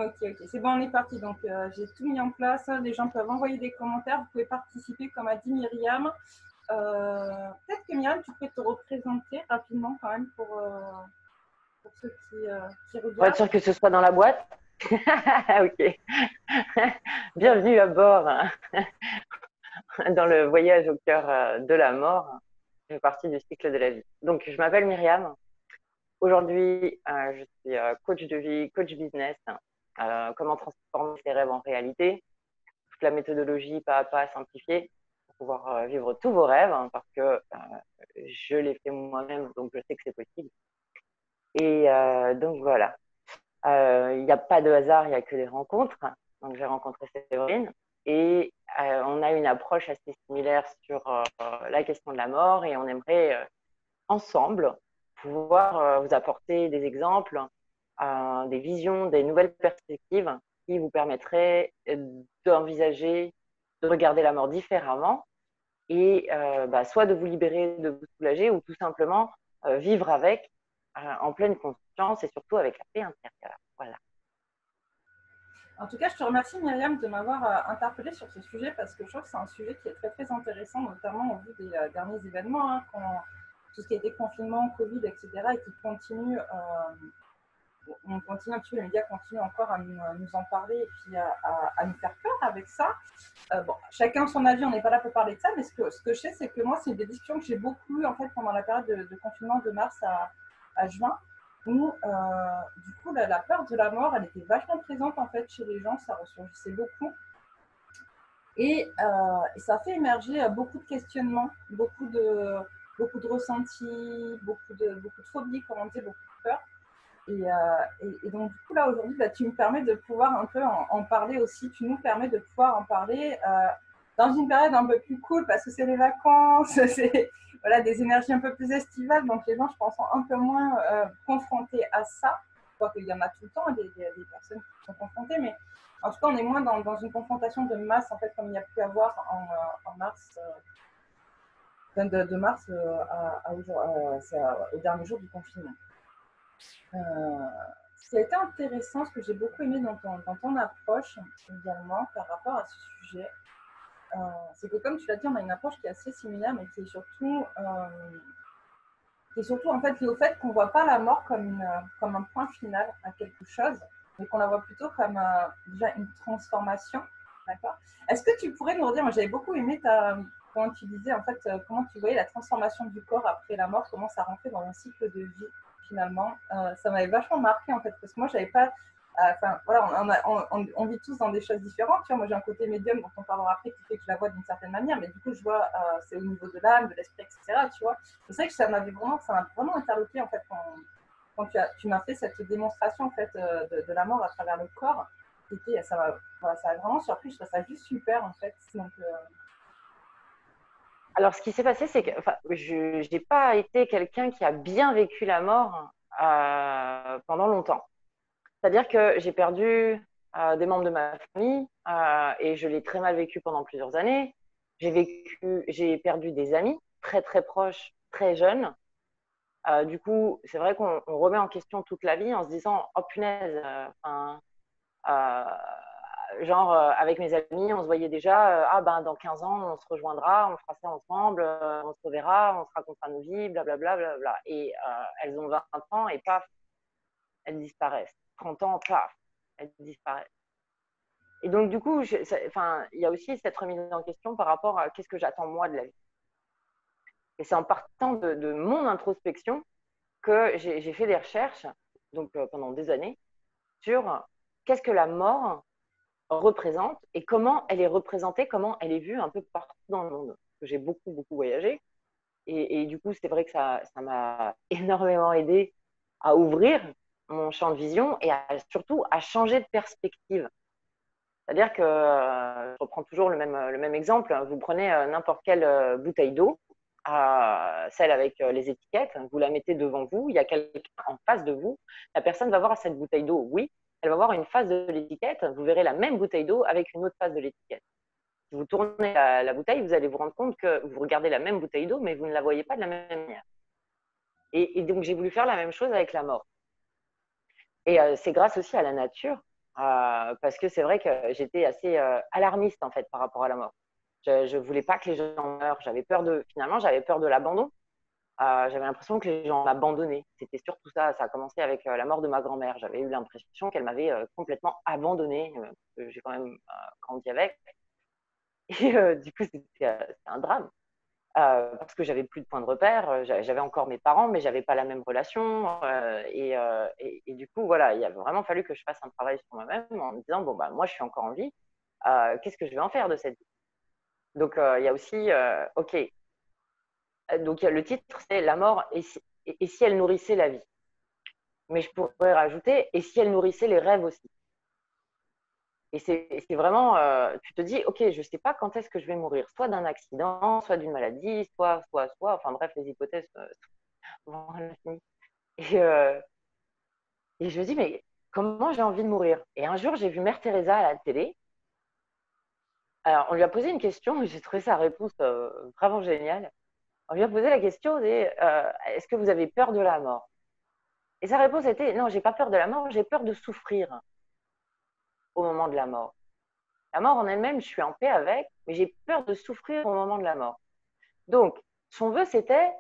Ok, ok, c'est bon, on est parti. Donc, j'ai tout mis en place. Les gens peuvent envoyer des commentaires. Vous pouvez participer, comme a dit Myriam. Peut-être que Myriam, tu peux te représenter rapidement quand même pour ceux qui Pour être regardent. sûr que ce soit dans la boîte. Ok. Bienvenue à bord dans le voyage au cœur de la mort. Je fais partie du cycle de la vie. Donc, je m'appelle Myriam. Aujourd'hui, je suis coach de vie, coach business. Comment transformer ses rêves en réalité. Toute la méthodologie pas à pas simplifiée pour pouvoir vivre tous vos rêves, hein, parce que je l'ai fait moi-même, donc je sais que c'est possible. Et donc voilà. Il n'y a pas de hasard, il n'y a que des rencontres. Donc j'ai rencontré Séverine et on a une approche assez similaire sur la question de la mort et on aimerait ensemble pouvoir vous apporter des exemples, des visions, des nouvelles perspectives qui vous permettraient d'envisager, de regarder la mort différemment et soit de vous libérer, de vous soulager ou tout simplement vivre avec en pleine conscience et surtout avec la paix intérieure. Voilà. En tout cas, je te remercie Myriam de m'avoir interpellée sur ce sujet parce que je trouve que c'est un sujet qui est très très intéressant, notamment au vu des derniers événements, hein, tout ce qui a été confinement, Covid, etc., et qui continue, on continue un petit peu, les médias continuent encore à nous en parler et puis à nous faire peur avec ça. Bon, chacun son avis, on n'est pas là pour parler de ça, mais ce que je sais, c'est que moi, c'est des discussions que j'ai beaucoup eues en fait, pendant la période de confinement de mars à juin, où du coup, la peur de la mort, elle était vachement présente en fait chez les gens, ça ressurgissait beaucoup. Et ça a fait émerger beaucoup de questionnements, beaucoup de ressentis, beaucoup de phobies, comme on dit, beaucoup de peur. Et donc, du coup, là, aujourd'hui, bah, tu me permets de pouvoir un peu en parler aussi. Tu nous permets de pouvoir en parler dans une période un peu plus cool parce que c'est les vacances, c'est voilà, des énergies un peu plus estivales. Donc, les gens, je pense, sont un peu moins confrontés à ça. Je crois qu'il y en a tout le temps, des personnes qui sont confrontées, mais en tout cas, on est moins dans une confrontation de masse, en fait, comme il y a pu avoir en mars. De mars au dernier jour du confinement. Ce qui a été intéressant, ce que j'ai beaucoup aimé dans ton approche également par rapport à ce sujet, c'est que comme tu l'as dit, on a une approche qui est assez similaire, mais qui est surtout en fait liée au fait qu'on ne voit pas la mort comme un point final à quelque chose, mais qu'on la voit plutôt comme déjà une transformation. D'accord. Est-ce que tu pourrais nous redire, moi j'avais beaucoup aimé quand tu disais en fait comment tu voyais la transformation du corps après la mort, comment ça rentrait dans un cycle de vie finalement. Ça m'avait vachement marqué en fait, parce que moi j'avais pas. Enfin voilà, on vit tous dans des choses différentes. Tu vois, moi j'ai un côté médium dont on parlera après qui fait que je la vois d'une certaine manière, mais du coup je vois c'est au niveau de l'âme, de l'esprit, etc. Tu vois. C'est vrai que ça m'a vraiment interloqué en fait quand tu m'as fait cette démonstration en fait de la mort à travers le corps. Voilà, ça a vraiment surpris. Je trouve ça juste super en fait. Donc, Alors, ce qui s'est passé, c'est que je n'ai pas été quelqu'un qui a bien vécu la mort pendant longtemps. C'est-à-dire que j'ai perdu des membres de ma famille et je l'ai très mal vécu pendant plusieurs années. J'ai perdu des amis très très proches, très jeunes. Du coup, c'est vrai qu'on remet en question toute la vie en se disant, oh punaise, euh, genre avec mes amis, on se voyait déjà, ah ben dans 15 ans, on se rejoindra, on fera ça ensemble, on se reverra, on se racontera nos vies, blablabla. Bla, bla, bla. Et elles ont 20 ans et paf, elles disparaissent. 30 ans, paf, elles disparaissent. Et donc, du coup, il y a aussi cette remise en question par rapport à qu'est-ce que j'attends moi de la vie. Et c'est en partant de mon introspection que j'ai fait des recherches, donc pendant des années, sur qu'est-ce que la mort représente et comment elle est représentée, comment elle est vue un peu partout dans le monde. J'ai beaucoup, beaucoup voyagé. Et du coup, c'est vrai que ça m'a énormément aidé à ouvrir mon champ de vision et surtout à changer de perspective. C'est-à-dire que, je reprends toujours le même exemple, vous prenez n'importe quelle bouteille d'eau, celle avec les étiquettes, vous la mettez devant vous, il y a quelqu'un en face de vous, la personne va voir cette bouteille d'eau, oui, elle va voir une face de l'étiquette, vous verrez la même bouteille d'eau avec une autre face de l'étiquette. Si vous tournez la bouteille, vous allez vous rendre compte que vous regardez la même bouteille d'eau, mais vous ne la voyez pas de la même manière. Et donc, j'ai voulu faire la même chose avec la mort. Et c'est grâce aussi à la nature parce que c'est vrai que j'étais assez alarmiste en fait par rapport à la mort. Je voulais pas que les gens meurent. Finalement, j'avais peur de l'abandon. J'avais l'impression que les gens m'abandonnaient. C'était surtout ça. Ça a commencé avec la mort de ma grand-mère. J'avais eu l'impression qu'elle m'avait complètement abandonnée. J'ai quand même grandi avec. Et du coup, c'était un drame. Parce que j'avais plus de point de repère. J'avais encore mes parents, mais j'avais pas la même relation. Et du coup, voilà, il a vraiment fallu que je fasse un travail sur moi-même en me disant, bon, bah, moi, je suis encore en vie. Qu'est-ce que je vais en faire de cette vie? Donc, il y a aussi, OK. Donc, le titre, c'est La mort et si elle nourrissait la vie? Mais je pourrais rajouter, et si elle nourrissait les rêves aussi? Et c'est vraiment, tu te dis, OK, je ne sais pas quand est-ce que je vais mourir, soit d'un accident, soit d'une maladie, soit, enfin bref, les hypothèses vont à l'infini. Et je me dis, mais comment j'ai envie de mourir? Et un jour, j'ai vu Mère Teresa à la télé. Alors, on lui a posé une question et j'ai trouvé sa réponse vraiment géniale. On lui a posé la question, est-ce que vous avez peur de la mort? Et sa réponse était, non, j'ai pas peur de la mort, j'ai peur de souffrir au moment de la mort. La mort en elle-même, je suis en paix avec, mais j'ai peur de souffrir au moment de la mort. Donc, son vœu, c'était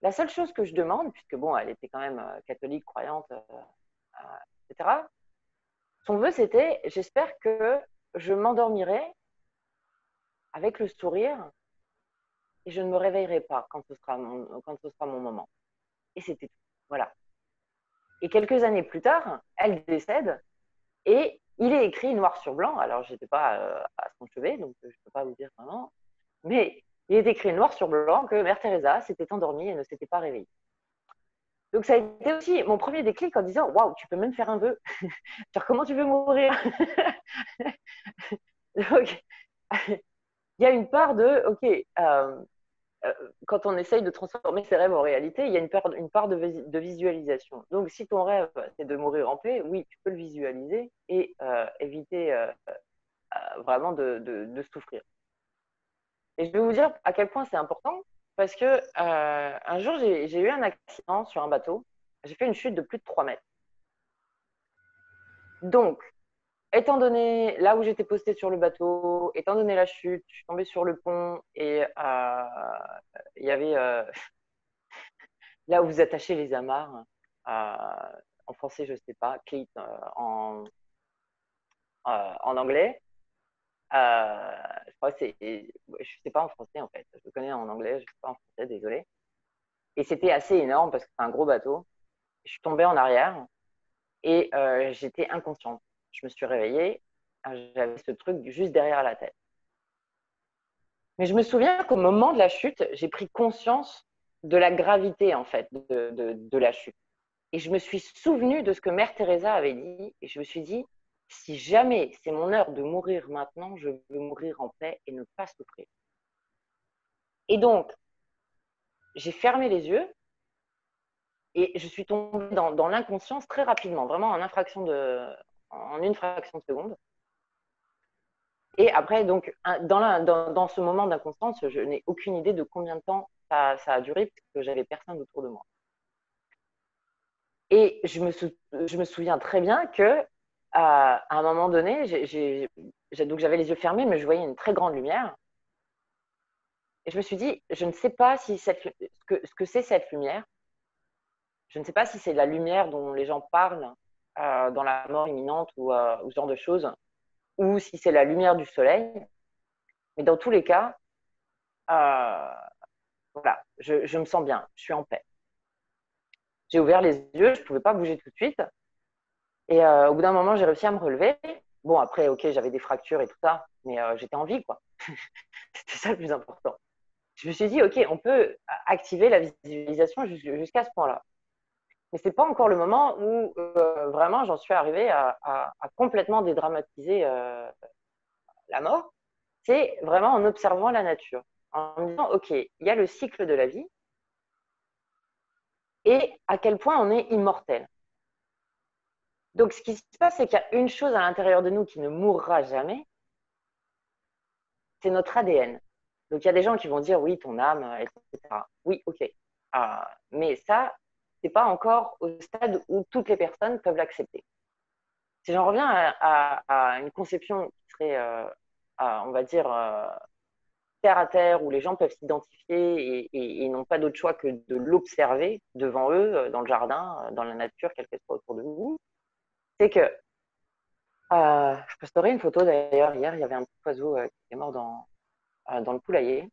la seule chose que je demande, puisque bon, elle était quand même catholique, croyante, etc. Son vœu, c'était j'espère que je m'endormirai avec le sourire et je ne me réveillerai pas quand ce sera mon moment. Et c'était tout. Voilà. Et quelques années plus tard, elle décède et il est écrit noir sur blanc. Alors, je n'étais pas à son chevet, donc je ne peux pas vous dire vraiment. Mais il est écrit noir sur blanc que Mère Teresa s'était endormie et ne s'était pas réveillée. Donc, ça a été aussi mon premier déclic en disant waouh, tu peux même faire un vœu. Genre, comment tu veux mourir? Donc, il y a une part de ok, quand on essaye de transformer ses rêves en réalité, il y a une part de visualisation. Donc, si ton rêve, c'est de mourir en paix, oui, tu peux le visualiser et éviter vraiment de souffrir. Et je vais vous dire à quel point c'est important, parce que un jour, j'ai eu un accident sur un bateau. J'ai fait une chute de plus de 3 mètres. Donc, étant donné là où j'étais postée sur le bateau, étant donné la chute, je suis tombée sur le pont et il y avait là où vous attachez les amarres, en français, je ne sais pas, cleat en anglais. Je crois que je sais pas en français en fait. Je le connais en anglais, je ne sais pas en français, désolé. Et c'était assez énorme parce que c'est un gros bateau. Je suis tombée en arrière et j'étais inconsciente. Je me suis réveillée, j'avais ce truc juste derrière la tête. Mais je me souviens qu'au moment de la chute, j'ai pris conscience de la gravité en fait de la chute. Et je me suis souvenue de ce que Mère Teresa avait dit et je me suis dit, si jamais c'est mon heure de mourir maintenant, je veux mourir en paix et ne pas souffrir. Et donc, j'ai fermé les yeux et je suis tombée dans l'inconscience très rapidement, vraiment en une fraction de seconde. Et après, donc, dans ce moment d'inconscience, je n'ai aucune idée de combien de temps ça a duré, parce que j'avais personne autour de moi. Et je me souviens très bien que à un moment donné, donc j'avais les yeux fermés, mais je voyais une très grande lumière. Et je me suis dit, je ne sais pas si ce que c'est cette lumière. Je ne sais pas si c'est la lumière dont les gens parlent dans la mort imminente ou ce genre de choses, ou si c'est la lumière du soleil. Mais dans tous les cas, voilà, je me sens bien, je suis en paix. J'ai ouvert les yeux, je ne pouvais pas bouger tout de suite. Et au bout d'un moment, j'ai réussi à me relever. Bon, après, ok, j'avais des fractures et tout ça, mais j'étais en vie, quoi. C'était ça le plus important. Je me suis dit, ok, on peut activer la visualisation jusqu'à ce point-là. Mais ce n'est pas encore le moment où vraiment j'en suis arrivée à complètement dédramatiser la mort. C'est vraiment en observant la nature, en me disant, ok, il y a le cycle de la vie et à quel point on est immortel. Donc, ce qui se passe, c'est qu'il y a une chose à l'intérieur de nous qui ne mourra jamais, c'est notre ADN. Donc, il y a des gens qui vont dire, oui, ton âme, etc. Oui, ok. Mais ça, ce n'est pas encore au stade où toutes les personnes peuvent l'accepter. Si j'en reviens à une conception qui serait, on va dire, terre à terre, où les gens peuvent s'identifier et n'ont pas d'autre choix que de l'observer devant eux, dans le jardin, dans la nature, quelle qu'elle soit autour de vous, c'est que je posterai une photo d'ailleurs. Hier, il y avait un petit oiseau qui est mort dans le poulailler.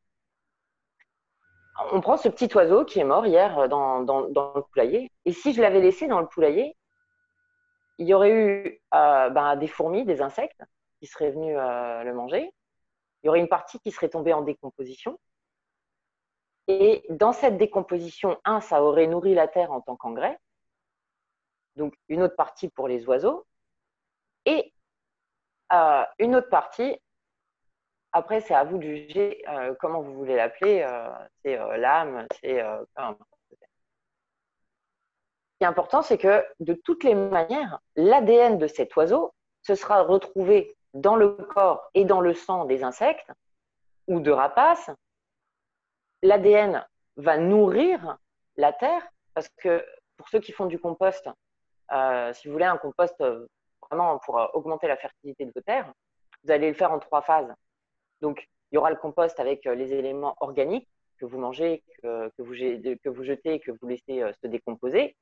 On prend ce petit oiseau qui est mort hier dans le poulailler, et si je l'avais laissé dans le poulailler, il y aurait eu des fourmis, des insectes qui seraient venus le manger. Il y aurait une partie qui serait tombée en décomposition. Et dans cette décomposition, ça aurait nourri la terre en tant qu'engrais. Donc, une autre partie pour les oiseaux. Et une autre partie, après, c'est à vous de juger comment vous voulez l'appeler. C'est l'âme, c'est Ce qui est important, c'est que de toutes les manières, l'ADN de cet oiseau se sera retrouvé dans le corps et dans le sang des insectes ou de rapaces. L'ADN va nourrir la terre, parce que pour ceux qui font du compost, si vous voulez un compost vraiment pour augmenter la fertilité de vos terres, vous allez le faire en 3 phases. Donc, il y aura le compost avec les éléments organiques que vous mangez, que vous jetez, que vous laissez se décomposer.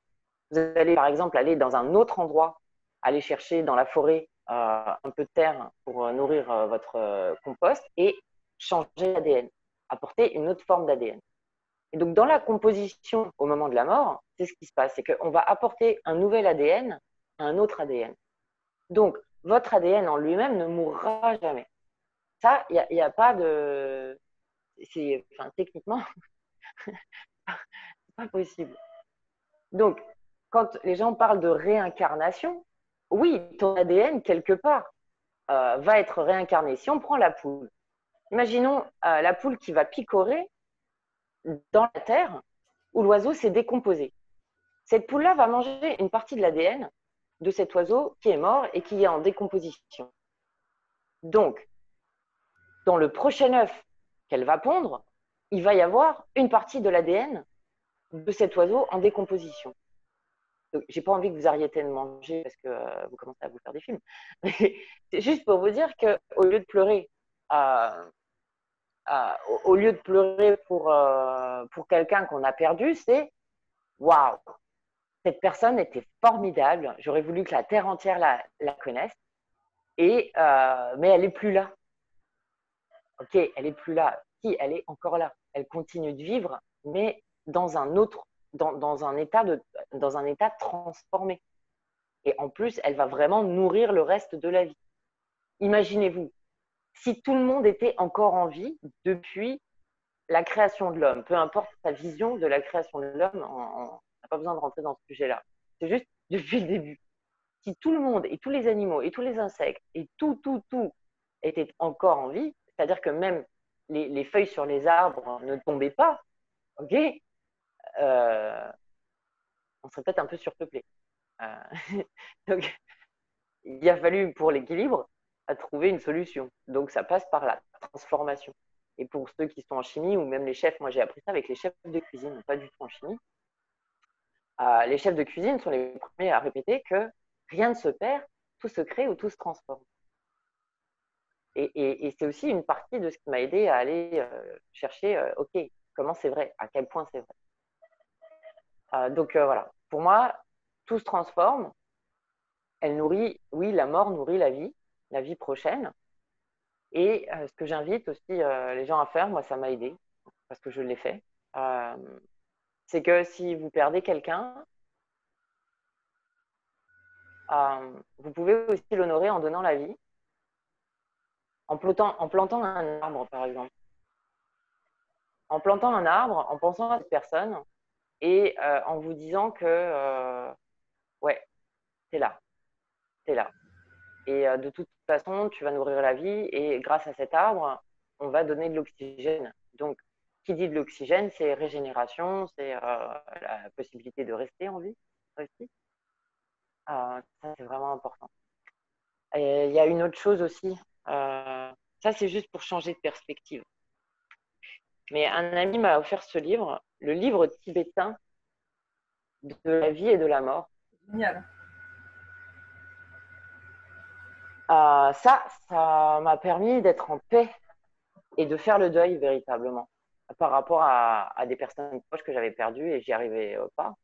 Vous allez par exemple aller dans un autre endroit, aller chercher dans la forêt un peu de terre pour nourrir votre compost et changer l'ADN, apporter une autre forme d'ADN. Et donc dans la composition au moment de la mort, c'est ce qui se passe, c'est qu'on va apporter un nouvel ADN à un autre ADN. Donc votre ADN en lui-même ne mourra jamais. Ça, il n'y a pas de... techniquement, c'est pas possible. Donc, quand les gens parlent de réincarnation, oui, ton ADN, quelque part, va être réincarné. Si on prend la poule, imaginons la poule qui va picorer dans la terre où l'oiseau s'est décomposé. Cette poule-là va manger une partie de l'ADN de cet oiseau qui est mort et qui est en décomposition. Donc, dans le prochain œuf qu'elle va pondre, il va y avoir une partie de l'ADN de cet oiseau en décomposition. J'ai pas envie que vous arrêtiez de manger parce que vous commencez à vous faire des films. C'est juste pour vous dire qu'au lieu de pleurer, au lieu de pleurer pour quelqu'un qu'on a perdu, c'est waouh, cette personne était formidable. J'aurais voulu que la terre entière la connaisse. Mais elle n'est plus là. Ok, elle n'est plus là. Si, elle est encore là. Elle continue de vivre, mais dans un autre, dans un état transformé. Et en plus, elle va vraiment nourrir le reste de la vie. Imaginez-vous, si tout le monde était encore en vie depuis la création de l'homme, peu importe sa vision de la création de l'homme, on n'a pas besoin de rentrer dans ce sujet-là. C'est juste depuis le début. Si tout le monde et tous les animaux et tous les insectes et tout étaient encore en vie, c'est-à-dire que même les feuilles sur les arbres ne tombaient pas, ok, on serait peut-être un peu surpeuplé. Donc, il a fallu pour l'équilibre à trouver une solution. Donc, ça passe par la transformation. Et pour ceux qui sont en chimie ou même les chefs, moi j'ai appris ça avec les chefs de cuisine, pas du tout en chimie. Les chefs de cuisine sont les premiers à répéter que rien ne se perd, tout se crée ou tout se transforme. Et c'est aussi une partie de ce qui m'a aidé à aller chercher, ok, comment c'est vrai, à quel point c'est vrai. Donc voilà, pour moi, tout se transforme. Elle nourrit, oui, la mort nourrit la vie prochaine. Et ce que j'invite aussi les gens à faire, moi ça m'a aidé, parce que je l'ai fait, c'est que si vous perdez quelqu'un, vous pouvez aussi l'honorer en donnant la vie, en plantant un arbre, par exemple. En plantant un arbre, en pensant à cette personne et en vous disant que, ouais, t'es là, t'es là. Et de toute façon, tu vas nourrir la vie et grâce à cet arbre, on va donner de l'oxygène. Donc, qui dit de l'oxygène, c'est régénération, c'est la possibilité de rester en vie aussi. Ça, c'est vraiment important. Et il y a une autre chose aussi. Ça, c'est juste pour changer de perspective. Mais un ami m'a offert ce livre, le livre tibétain de la vie et de la mort. Génial. ça m'a permis d'être en paix et de faire le deuil véritablement par rapport à des personnes proches que j'avais perdues et j'y arrivais pas.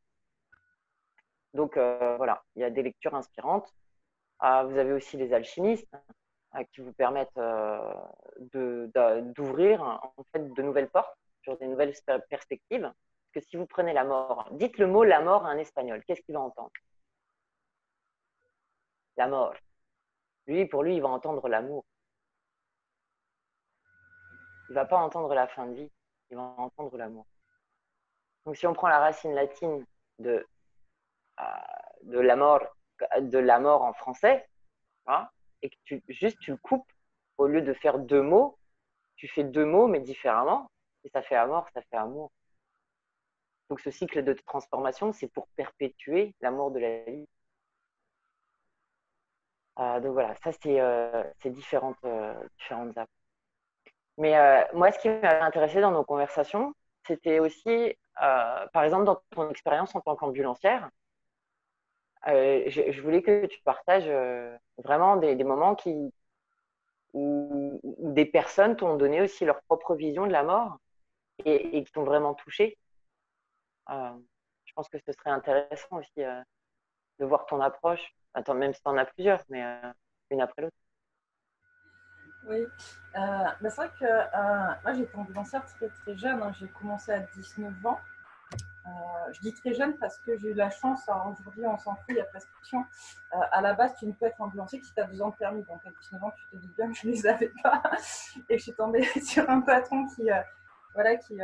Donc voilà, il y a des lectures inspirantes. Vous avez aussi les alchimistes qui vous permettent d'ouvrir en fait de nouvelles portes sur des nouvelles perspectives. Parce que si vous prenez la mort, dites le mot la mort à un Espagnol, qu'est-ce qu'il va entendre? La mort. Pour lui, il va entendre l'amour. Il ne va pas entendre la fin de vie, il va entendre l'amour. Donc si on prend la racine latine de, euh, de, la mort en français, hein, et que juste tu le coupes, au lieu de faire deux mots, tu fais deux mots mais différemment, et ça fait amour, ça fait amour. Donc ce cycle de transformation, c'est pour perpétuer l'amour de la vie. Donc voilà, ça c'est différentes approches. Mais moi, ce qui m'a intéressé dans nos conversations, c'était aussi, par exemple, dans ton expérience en tant qu'ambulancière, je voulais que tu partages vraiment des moments où des personnes t'ont donné aussi leur propre vision de la mort et qui t'ont vraiment touché. Je pense que ce serait intéressant aussi de voir ton approche. Attends, même si tu en as plusieurs, mais une après l'autre. Oui, c'est vrai que moi j'étais ambulancière très très jeune, hein. J'ai commencé à 19 ans. Je dis très jeune parce que j'ai eu la chance, alors aujourd'hui on s'en fout, il y a prescription. À la base, tu ne peux être ambulancier que si tu as 2 ans de permis. Donc à 19 ans, tu te dis bien que je ne les avais pas. Et je suis tombée sur un patron voilà, qui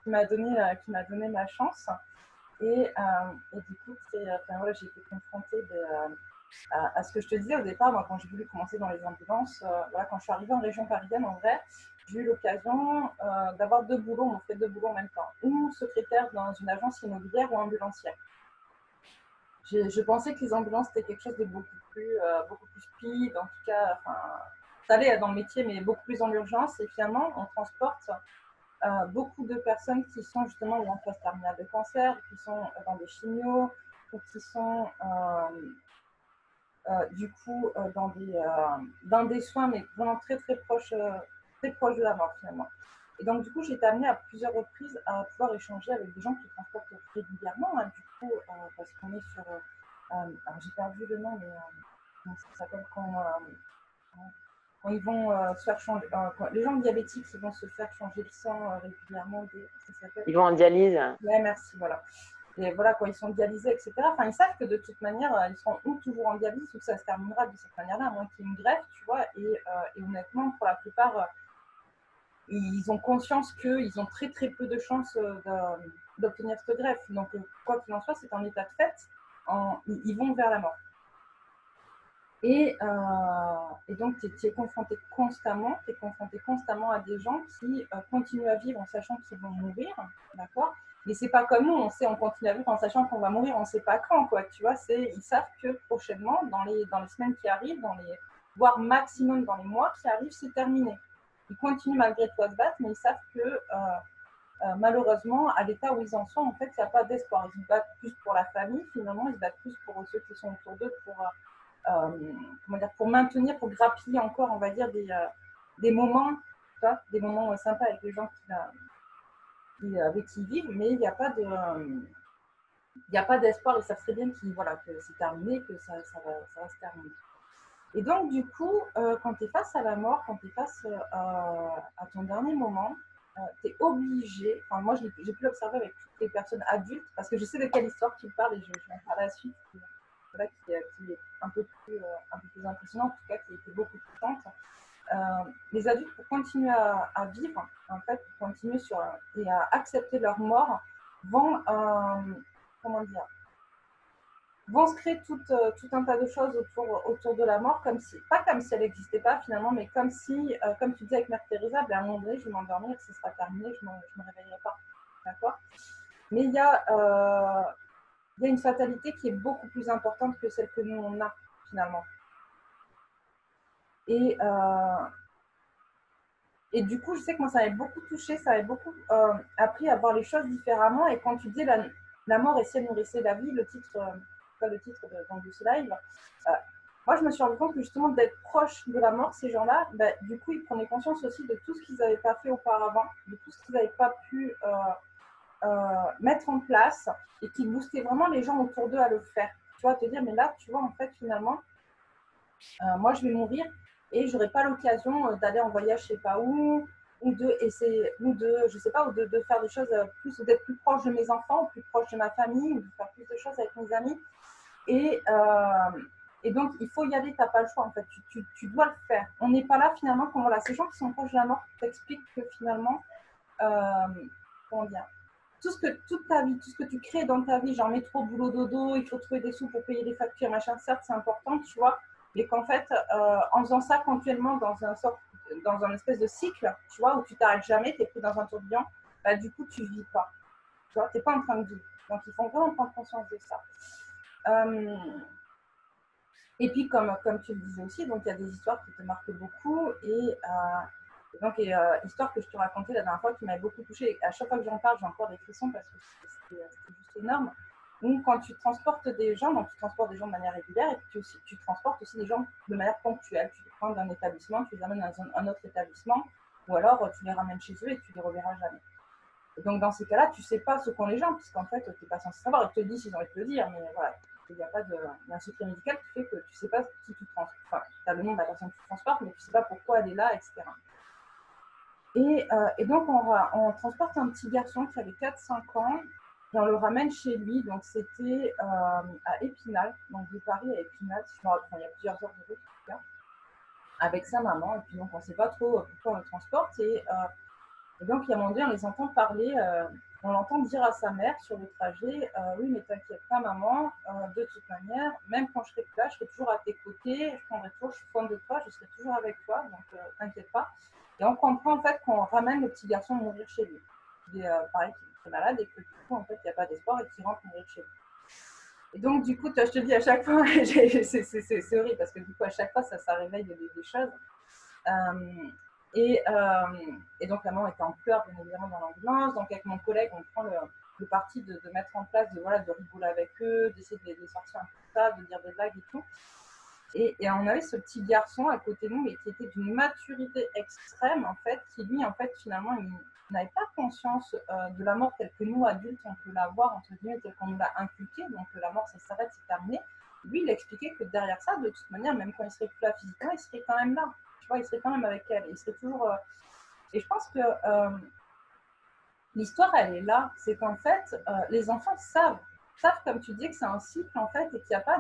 m'a donné ma chance. Et du coup, voilà, j'ai été confrontée à ce que je te disais au départ. Moi, quand j'ai voulu commencer dans les ambulances, voilà, quand je suis arrivée en région parisienne, en vrai, j'ai eu l'occasion d'avoir 2 boulots. On fait 2 boulots en même temps, ou secrétaire dans une agence immobilière ou ambulancière. Je pensais que les ambulances c'était quelque chose de beaucoup plus speed, en tout cas, enfin, ça allait dans le métier, mais beaucoup plus en urgence. Et finalement, on transporte beaucoup de personnes qui sont justement en phase terminale de cancer, qui sont dans des chimios, ou qui sont du coup dans des soins, mais vraiment très très proches de la mort finalement. Et donc du coup, j'ai été amenée à plusieurs reprises à pouvoir échanger avec des gens qui transportent régulièrement, hein, du coup, parce qu'on est sur... alors j'ai perdu le nom, mais comment ça s'appelle quand ils vont se faire changer... les gens diabétiques, ils vont se faire changer le sang régulièrement. Ça s'appelle... Ils vont en dialyse. Ouais, merci, voilà. Et voilà, quand ils sont dialysés, etc. Enfin, ils savent que de toute manière, ils seront ou toujours en dialyse ou que ça se terminera de cette manière-là, à moins qu'il y ait une greffe, tu vois. Et honnêtement, pour la plupart, ils ont conscience qu'ils ont très très peu de chances d'obtenir cette greffe. Donc, quoi qu'il en soit, c'est un état de fait. Ils vont vers la mort. Et donc, tu es confronté constamment à des gens qui continuent à vivre en sachant qu'ils vont mourir, d'accord. Mais c'est pas comme nous, on continue à vivre en sachant qu'on va mourir, on ne sait pas quand, quoi, tu vois. Ils savent que prochainement, dans les semaines qui arrivent, voire maximum dans les mois qui arrivent, c'est terminé. Ils continuent malgré tout à se battre, mais ils savent que malheureusement, à l'état où ils en sont, en fait, il n'y a pas d'espoir. Ils se battent plus pour la famille, finalement, ils se battent plus pour ceux qui sont autour d'eux, pour maintenir, pour grappiller encore, on va dire, des moments, des moments sympas avec les gens avec qui ils vivent, mais il n'y a pas d'espoir. Ils savent très bien que c'est terminé, que ça va se terminer. Et donc, du coup, quand tu es face à la mort, quand tu es face à ton dernier moment, tu es obligé, enfin moi j'ai pu l'observer avec toutes les personnes adultes, parce que je sais de quelle histoire tu parles et je vais en parler à la suite, qui est un peu plus impressionnante, en tout cas qui était beaucoup plus touchante. Les adultes, pour continuer à vivre, en fait, pour continuer et à accepter leur mort, vont, vont se créer tout un tas de choses autour de la mort, pas comme si elle n'existait pas finalement, mais comme si, comme tu disais avec Mère Teresa, à un moment donné, je vais m'endormir, ce sera terminé, je ne me réveillerai pas. D'accord. Mais il y a une fatalité qui est beaucoup plus importante que celle que nous, on a finalement. Et du coup, je sais que moi, ça m'avait beaucoup touché, ça m'avait beaucoup appris à voir les choses différemment. Et quand tu dis la mort et si elle nourrissait la vie, le titre de ce live, moi, je me suis rendu compte que justement d'être proche de la mort, ces gens-là, bah, du coup, ils prenaient conscience aussi de tout ce qu'ils n'avaient pas fait auparavant, de tout ce qu'ils n'avaient pas pu mettre en place et qui boostaient vraiment les gens autour d'eux à le faire. Tu vois, te dire, mais là, tu vois, en fait, finalement, moi, je vais mourir et je n'aurai pas l'occasion d'aller en voyage, je ne sais pas où, ou de essayer, ou de, je sais pas, ou de faire des choses plus, d'être plus proche de mes enfants, ou plus proche de ma famille, ou de faire plus de choses avec mes amis. Et, euh, et donc, il faut y aller, tu n'as pas le choix, en fait, tu dois le faire. On n'est pas là, finalement, comme voilà, ces gens qui sont proches de la mort t'expliquent que finalement, comment dire, toute ta vie, tout ce que tu crées dans ta vie, genre métro, boulot, dodo, il faut trouver des sous pour payer les factures, machin, certes, c'est important, tu vois, mais qu'en fait, en faisant ça continuellement dans un espèce de cycle, tu vois, où tu t'arrêtes jamais, tu es pris dans un tourbillon, bah, du coup, tu vis pas, tu vois, tu n'es pas en train de vivre. Donc, il faut vraiment prendre conscience de ça. Et puis, comme tu le disais aussi, donc il y a des histoires qui te marquent beaucoup donc, histoire que je te racontais la dernière fois qui m'avait beaucoup touchée. À chaque fois que j'en parle, j'ai encore des frissons parce que c'était juste énorme. Donc, quand tu transportes des gens, donc tu transportes des gens de manière régulière et puis tu transportes aussi des gens de manière ponctuelle. Tu les prends d'un établissement, tu les amènes dans un autre établissement ou alors tu les ramènes chez eux et tu les reverras jamais. Et donc, dans ces cas-là, tu ne sais pas ce qu'ont les gens puisqu'en fait, tu n'es pas censé savoir. Ils te disent s'ils ont envie de te le dire, mais voilà. Il y a un secret médical qui fait que tu ne sais pas qui tu transportes. Enfin, tu as le nom de la personne que tu transportes, mais tu ne sais pas pourquoi elle est là, etc. Et donc, on transporte un petit garçon qui avait 4-5 ans, et on le ramène chez lui. Donc, c'était à Épinal, donc de Paris à Épinal, si il y a plusieurs heures de route, en tout cas, avec sa maman. Et puis, donc, on ne sait pas trop pourquoi on le transporte. Et donc, il y a un moment donné, on les entend parler, on l'entend dire à sa mère sur le trajet, oui, mais t'inquiète pas, maman, de toute manière, même quand je serai plus là, je serai toujours à tes côtés, je prendrai toujours soin de toi, je serai toujours avec toi, donc t'inquiète pas. Et on comprend en fait qu'on ramène le petit garçon mourir chez lui. Il est pareil, qu'il est très malade et que du coup, en fait, il n'y a pas d'espoir et qu'il rentre mourir chez lui. Et donc, du coup, je te dis à chaque fois, c'est horrible parce que du coup, à chaque fois, ça réveille des choses. Euh, et donc, la maman était en pleurs, bien évidemment, dans l'ambulance. Donc, avec mon collègue, on prend le parti de mettre en place, de rigoler avec eux, d'essayer de les sortir un peu de ça, de dire des blagues et tout. Et on avait ce petit garçon à côté de nous, mais qui était d'une maturité extrême, en fait, qui lui, en fait, finalement, il n'avait pas conscience de la mort telle que nous, adultes, on peut la voir, entre guillemets, telle qu'on nous l'a inculquée. Donc, la mort, ça s'arrête, c'est terminé. Lui, il expliquait que derrière ça, de toute manière, même quand il serait plus là physiquement, il serait quand même là. Tu vois, il serait quand même avec elle. Il serait toujours. Et je pense que l'histoire, elle est là. C'est qu'en fait, les enfants savent, comme tu dis, que c'est un cycle, en fait, et qu'il n'y a pas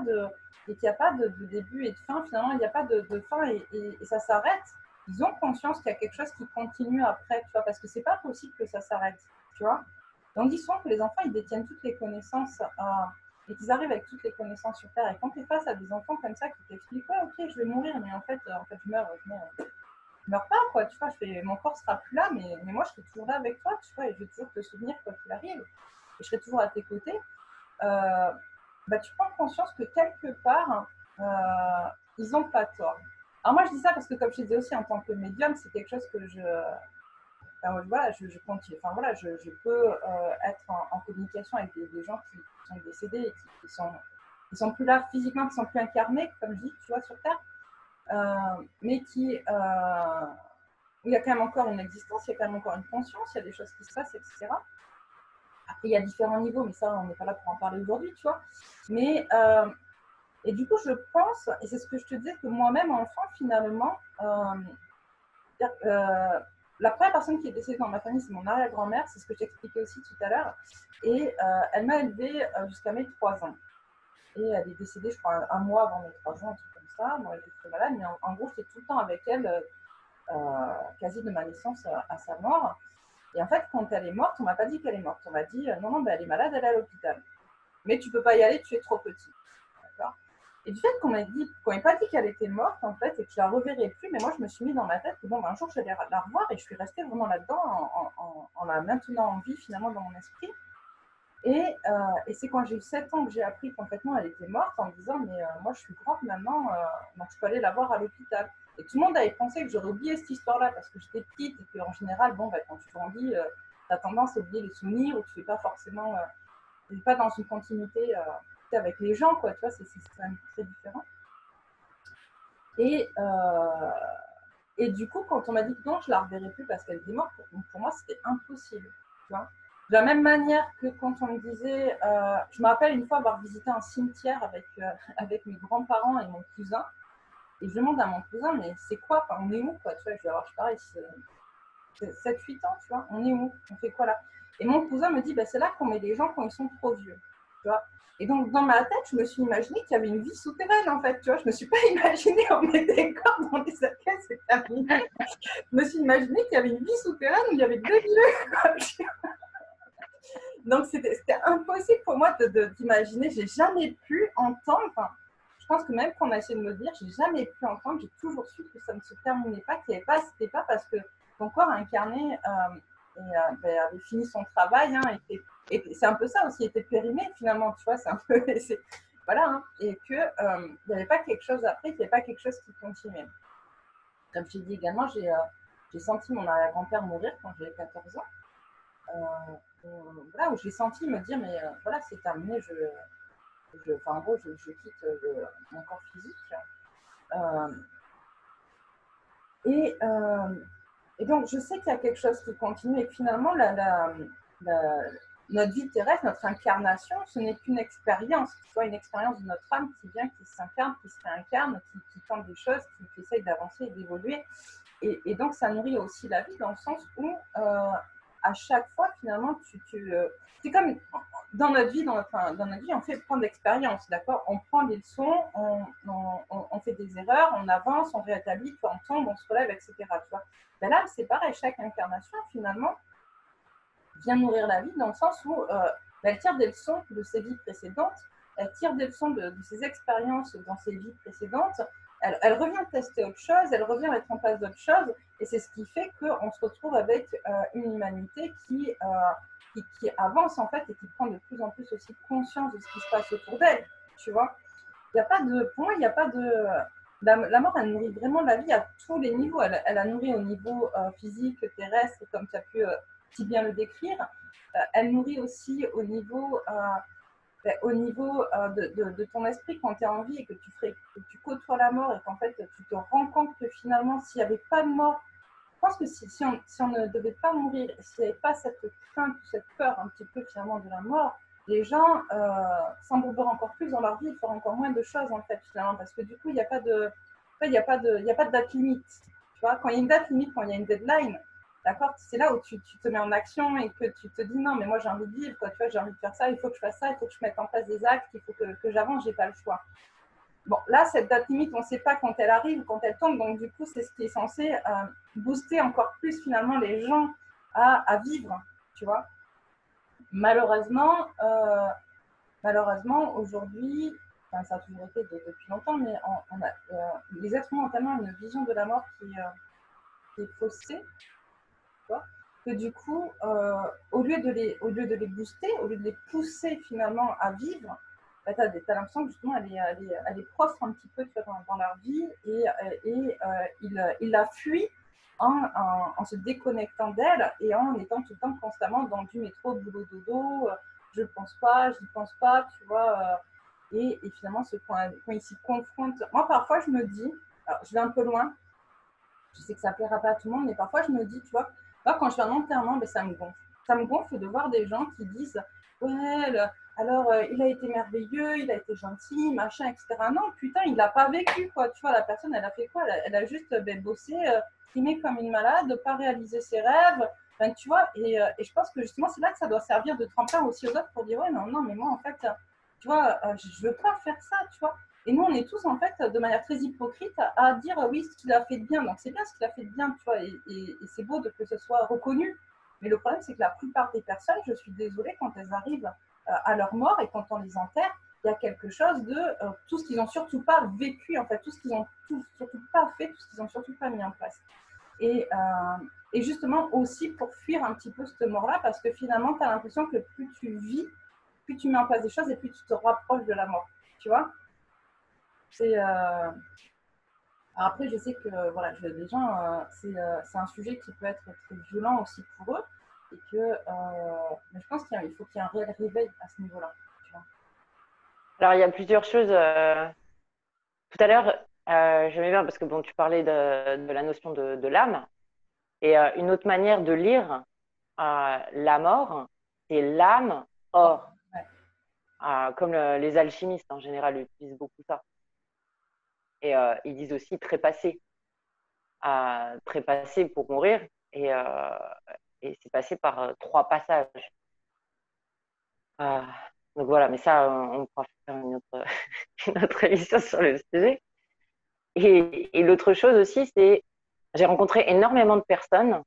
de début et de fin. Finalement, il n'y a pas de fin et ça s'arrête. Ils ont conscience qu'il y a quelque chose qui continue après, tu vois, parce que c'est pas possible que ça s'arrête, tu vois. Donc, ils sont que les enfants, ils détiennent toutes les connaissances et qu'ils arrivent avec toutes les connaissances sur Terre. Et quand tu es face à des enfants comme ça qui t'expliquent, ouais, ok, je vais mourir, mais en fait je meurs pas, quoi, tu vois, mon corps sera plus là, mais moi, je serai toujours là avec toi, tu vois, et je vais toujours te souvenir quoi qu'il arrive, et je serai toujours à tes côtés. Bah, tu prends conscience que quelque part, ils n'ont pas tort. Alors moi, je dis ça parce que, comme je disais aussi, en tant que médium, c'est quelque chose que voilà, je continue, enfin, voilà, je peux être en communication avec des gens qui sont décédés et qui sont plus là physiquement, qui sont plus incarnés, comme je dis, tu vois, sur Terre. Mais où il y a quand même encore une existence, il y a quand même encore une conscience, il y a des choses qui se passent, etc. Après, il y a différents niveaux, mais ça, on n'est pas là pour en parler aujourd'hui, tu vois. Mais, et du coup, je pense, et c'est ce que je te disais, que moi-même, enfant, finalement, la première personne qui est décédée dans ma famille, c'est mon arrière-grand-mère, c'est ce que j'expliquais aussi tout à l'heure, et elle m'a élevée jusqu'à mes 3 ans. Et elle est décédée, je crois, un mois avant mes 3 ans, un truc comme ça. Bon, elle était très malade, mais en gros, j'étais tout le temps avec elle, quasi de ma naissance à sa mort. Et en fait, quand elle est morte, on m'a pas dit qu'elle est morte. On m'a dit, non, non, ben, elle est malade, elle est à l'hôpital. Mais tu peux pas y aller, tu es trop petit. D'accord. Et du fait qu'on m'ait pas dit qu'elle était morte, en fait, et que je la reverrai plus, mais moi, je me suis mis dans ma tête que bon, ben, un jour, j'allais la revoir, et je suis restée vraiment là-dedans, en la maintenant en vie, finalement, dans mon esprit. Et c'est quand j'ai eu 7 ans que j'ai appris complètement elle était morte en me disant mais moi je suis grande maintenant, donc je peux aller la voir à l'hôpital. Et tout le monde avait pensé que j'aurais oublié cette histoire-là parce que j'étais petite et qu'en général, bon, bah, quand tu grandis, tu as tendance à oublier les souvenirs ou tu n'es pas forcément, pas dans une continuité avec les gens, quoi, tu vois, c'est quand même très différent. Et, euh, et du coup, quand on m'a dit que non, je la reverrai plus parce qu'elle était morte, pour moi, c'était impossible. Tu vois, de la même manière que quand on me disait, je me rappelle une fois avoir visité un cimetière avec mes grands-parents et mon cousin, et je demande à mon cousin, mais c'est quoi, on est où, quoi, tu vois, je vais avoir, je sais pas, 7-8 ans, tu vois, on est où, on fait quoi là? Et mon cousin me dit, bah, c'est là qu'on met les gens quand ils sont trop vieux, tu vois. Et donc, dans ma tête, je me suis imaginé qu'il y avait une vie souterraine, en fait, tu vois. Je me suis pas imaginé on mettait des corps dans des cercueils, c'est terminé. Je me suis imaginé qu'il y avait une vie souterraine où il y avait des vieux. Donc, c'était impossible pour moi d'imaginer. J'ai jamais pu entendre. Enfin, je pense que même quand on a essayé de me dire, j'ai jamais pu entendre. J'ai toujours su que ça ne se terminait pas, qu'il n'y avait pas, c'était pas parce que ton corps incarné avait fini son travail. Hein, et c'est un peu ça aussi, il était périmé finalement, tu vois. C'est un peu. Voilà. Hein, et qu'il n'y avait pas quelque chose après, qu'il n'y avait pas quelque chose qui continuait. Comme je t'ai dit également, j'ai senti mon arrière-grand-père mourir quand j'avais 14 ans. Voilà, où j'ai senti me dire, mais voilà, c'est terminé, en gros, je quitte mon corps physique. Euh, et, euh, et donc, je sais qu'il y a quelque chose qui continue et que finalement, la, notre vie terrestre, notre incarnation, ce n'est qu'une expérience, soit une expérience de notre âme qui vient, qui s'incarne, qui se réincarne, qui tente des choses, qui essaye d'avancer et d'évoluer. Et donc, ça nourrit aussi la vie dans le sens où, à chaque fois, finalement, c'est comme dans notre vie, dans notre vie, on fait prendre d'expérience, d'accord? On prend des leçons, on fait des erreurs, on avance, on rétablit, on tombe, on se relève, etc. Tu vois? Ben là, c'est pareil, chaque incarnation, finalement, vient nourrir la vie dans le sens où elle tire des leçons de ses vies précédentes, elle tire des leçons de ses expériences dans ses vies précédentes, elle revient tester autre chose, elle revient mettre en place d'autres choses, et c'est ce qui fait qu'on se retrouve avec une humanité qui avance en fait et qui prend de plus en plus aussi conscience de ce qui se passe autour d'elle, tu vois. Il y a pas de, pour moi, il n'y a pas de. La mort, elle nourrit vraiment la vie à tous les niveaux. Elle a nourri au niveau physique, terrestre, comme tu as pu si bien le décrire. Elle nourrit aussi au niveau de ton esprit quand tu es en vie et que tu côtoies la mort et qu'en fait tu te rends compte que finalement, s'il n'y avait pas de mort, je pense que si on ne devait pas mourir, s'il n'y avait pas cette crainte, cette peur un petit peu finalement de la mort, les gens s'embourberaient encore plus dans leur vie, ils feraient encore moins de choses en fait finalement, parce que du coup, il n'y a pas de, il n'y a pas de, il y a pas de date limite. Tu vois, quand il y a une date limite, quand il y a une deadline, d'accord, c'est là où tu te mets en action et que tu te dis non, mais moi j'ai envie de vivre, quoi, tu vois, j'ai envie de faire ça, il faut que je fasse ça, il faut que je mette en place des actes, il faut que j'avance, j'ai pas le choix. Bon, là, cette date limite, on ne sait pas quand elle arrive ou quand elle tombe, donc du coup, c'est ce qui est censé booster encore plus finalement les gens à vivre, tu vois. Malheureusement, malheureusement aujourd'hui, enfin, ça a toujours été depuis longtemps, mais les êtres humains ont tellement une vision de la mort qui est faussée, tu vois, que du coup, au lieu de les booster, au lieu de les pousser finalement à vivre, bah, tu as l'impression que justement, elle est proche un petit peu tu vois, dans leur vie ils la fuient en se déconnectant d'elle et en étant tout le temps constamment dans du métro, boulot, dodo, je ne pense pas, je n'y pense pas, tu vois. Et finalement, quand ils s'y confrontent, moi parfois je me dis, alors, je vais un peu loin, je sais que ça ne plaira pas à tout le monde, mais parfois je me dis, tu vois, moi, quand je fais un enterrement, ben, ça me gonfle. Ça me gonfle de voir des gens qui disent, ouais, alors il a été merveilleux, il a été gentil, machin, etc. Non, putain, il n'a pas vécu, quoi. Tu vois, la personne, elle a fait quoi? Elle a juste bossé, trimé comme une malade, pas réalisé ses rêves. Enfin, tu vois, et je pense que justement, c'est là que ça doit servir de tremplin aussi aux autres pour dire, ouais, non, non, mais moi, en fait, tu vois, je ne veux pas faire ça, tu vois. Et nous, on est tous, en fait, de manière très hypocrite, à dire oui, ce qu'il a fait de bien. Donc, c'est bien ce qu'il a fait de bien, tu vois, et c'est beau que ce soit reconnu. Mais le problème, c'est que la plupart des personnes, je suis désolée, quand elles arrivent à leur mort et quand on les enterre, il y a quelque chose de tout ce qu'ils n'ont surtout pas vécu, en fait, tout ce qu'ils n'ont surtout pas fait, tout ce qu'ils n'ont surtout pas mis en place. Et, et justement aussi pour fuir un petit peu cette mort-là, parce que finalement, tu as l'impression que plus tu vis, plus tu mets en place des choses et plus tu te rapproches de la mort, tu vois. C'est après, je sais que voilà, les gens, c'est un sujet qui peut être très violent aussi pour eux, et que mais je pense qu'il faut qu'il y ait un réel réveil à ce niveau-là. Tu vois. Alors, il y a plusieurs choses. Tout à l'heure, J'aimais bien parce que bon, tu parlais de la notion de l'âme. Et une autre manière de lire la mort, c'est l'âme or. Ouais. Comme les alchimistes en général utilisent beaucoup ça. Et ils disent aussi trépasser. Trépasser pour mourir. Et c'est passé par trois passages. Euh, donc voilà, mais ça, on pourra faire une autre, une autre émission sur le sujet. Et l'autre chose aussi, c'est j'ai rencontré énormément de personnes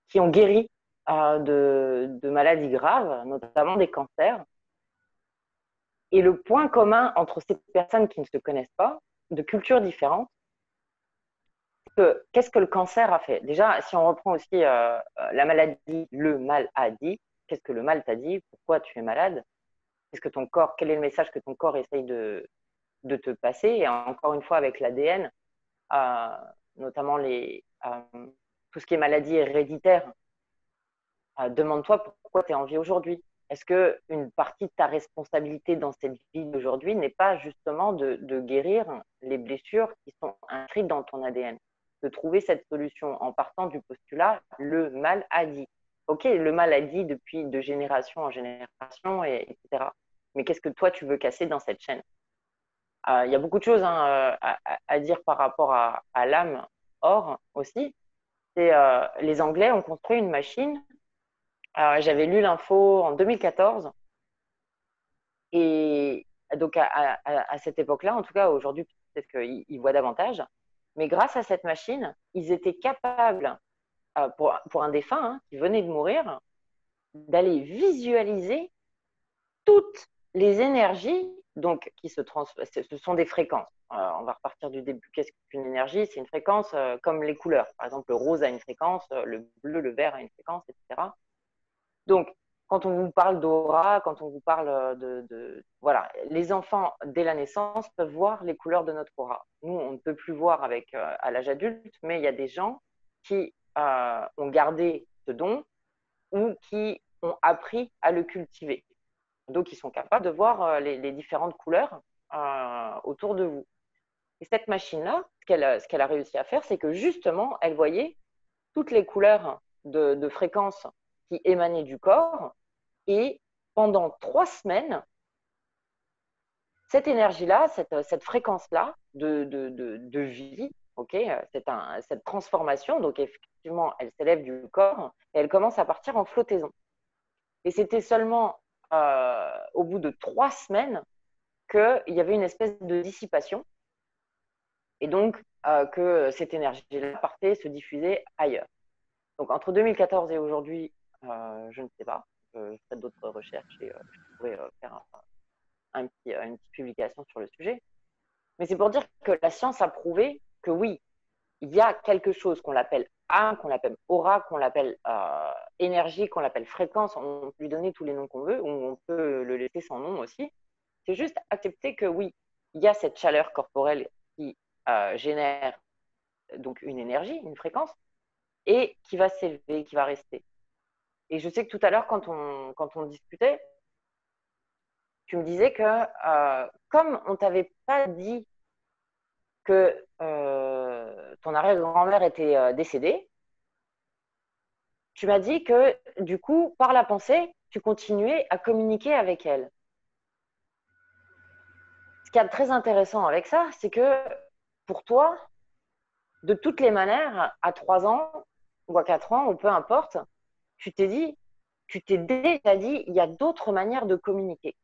qui ont guéri de maladies graves, notamment des cancers. Et le point commun entre ces personnes qui ne se connaissent pas, de cultures différentes, c'est que qu'est-ce que le cancer a fait? Déjà, si on reprend aussi la maladie, le mal a dit, qu'est-ce que le mal t'a dit? Pourquoi tu es malade? Qu'est-ce que ton corps, quel est le message que ton corps essaye de te passer? Et encore une fois, avec l'ADN, euh, notamment tout ce qui est maladie héréditaire, demande-toi pourquoi tu es en vie aujourd'hui. Est-ce qu'une partie de ta responsabilité dans cette vie d'aujourd'hui n'est pas justement de guérir les blessures qui sont inscrites dans ton ADN? De trouver cette solution en partant du postulat, le mal a dit. Ok, le mal a dit depuis de génération en génération, etc. Mais qu'est-ce que toi, tu veux casser dans cette chaîne? Il y a beaucoup de choses hein, à dire par rapport à l'âme. Or, aussi, les Anglais ont construit une machine. J'avais lu l'info en 2014 et donc à cette époque-là, en tout cas aujourd'hui, peut-être qu'ils voient davantage, mais grâce à cette machine, ils étaient capables, pour un défunt qui venait de mourir, d'aller visualiser toutes les énergies donc, qui ce sont des fréquences. On va repartir du début. Qu'est-ce qu'une énergie? C'est une fréquence comme les couleurs. Par exemple, le rose a une fréquence, le bleu, le vert a une fréquence, etc. Donc, quand on vous parle d'aura, quand on vous parle Voilà, les enfants, dès la naissance, peuvent voir les couleurs de notre aura. Nous, on ne peut plus voir à l'âge adulte, mais il y a des gens qui ont gardé ce don ou qui ont appris à le cultiver. Donc, ils sont capables de voir les différentes couleurs autour de vous. Et cette machine-là, ce qu'elle a réussi à faire, c'est que justement, elle voyait toutes les couleurs de fréquences qui émanaient du corps. Et pendant 3 semaines, cette énergie-là, cette fréquence-là de vie, okay, cette transformation, donc effectivement, elle s'élève du corps et elle commence à partir en flottaison. Et c'était seulement au bout de 3 semaines qu'il y avait une espèce de dissipation et donc que cette énergie-là partait se diffuser ailleurs. Donc entre 2014 et aujourd'hui, je ne sais pas, je ferai d'autres recherches et je pourrais faire une petite publication sur le sujet. Mais c'est pour dire que la science a prouvé que oui, il y a quelque chose qu'on l'appelle âme, qu'on l'appelle aura, qu'on l'appelle énergie, qu'on l'appelle fréquence. On peut lui donner tous les noms qu'on veut, ou on peut le laisser sans nom aussi. C'est juste accepter que oui, il y a cette chaleur corporelle qui génère donc une énergie, une fréquence, et qui va s'élever, qui va rester. Et je sais que tout à l'heure, quand on discutait, tu me disais que comme on t'avait pas dit que ton arrière-grand-mère était décédée, tu m'as dit que du coup, par la pensée, tu continuais à communiquer avec elle. Ce qui est très intéressant avec ça, c'est que pour toi, de toutes les manières, à 3 ans ou à 4 ans, ou peu importe, tu t'es déjà dit, il y a d'autres manières de communiquer.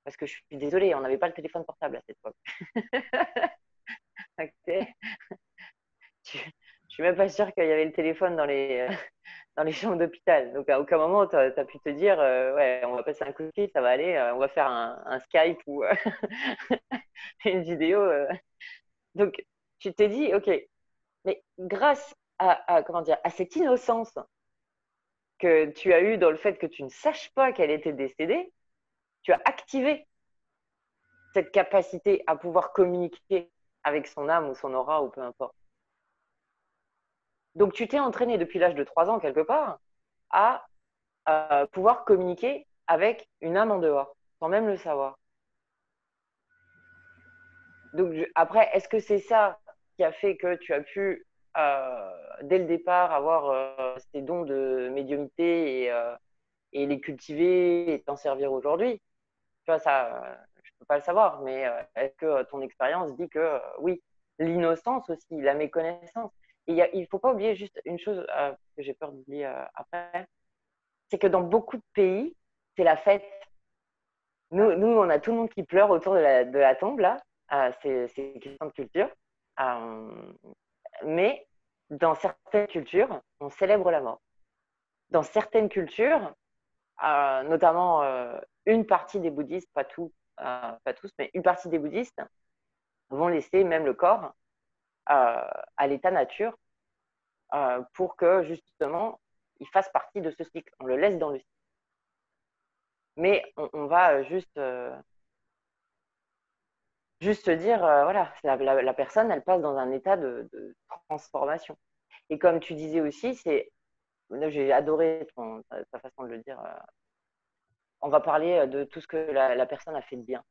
Parce que je suis désolée, on n'avait pas le téléphone portable à cette époque. Je suis même pas sûre qu'il y avait le téléphone dans les chambres d'hôpital. Donc, à aucun moment, tu as pu te dire, ouais, on va passer un coup de fil, ça va aller, on va faire un Skype ou une vidéo. Donc, tu t'es dit, OK, mais grâce comment dire, à cette innocence que tu as eue dans le fait que tu ne saches pas qu'elle était décédée, tu as activé cette capacité à pouvoir communiquer avec son âme ou son aura ou peu importe. Donc, tu t'es entraîné depuis l'âge de 3 ans, quelque part, à pouvoir communiquer avec une âme en dehors, sans même le savoir. Donc, après, est-ce que c'est ça qui a fait que tu as pu, dès le départ, avoir ces dons de médiumnité et les cultiver et t'en servir aujourd'hui? Tu vois, ça, je peux pas le savoir, mais est-ce que ton expérience dit que oui, l'innocence aussi, la méconnaissance. Et il faut pas oublier juste une chose que j'ai peur d'oublier après, c'est que dans beaucoup de pays, c'est la fête. Nous, on a tout le monde qui pleure autour de la tombe, là. C'est une question de culture. Euh, mais dans certaines cultures, on célèbre la mort. Dans certaines cultures, notamment une partie des bouddhistes, pas tous, mais une partie des bouddhistes vont laisser même le corps à l'état nature pour que justement il fasse partie de ce cycle. On le laisse dans le cycle. Mais on va juste dire, voilà, la personne, elle passe dans un état de transformation. Et comme tu disais aussi, j'ai adoré ta façon de le dire. On va parler de tout ce que la personne a fait de bien.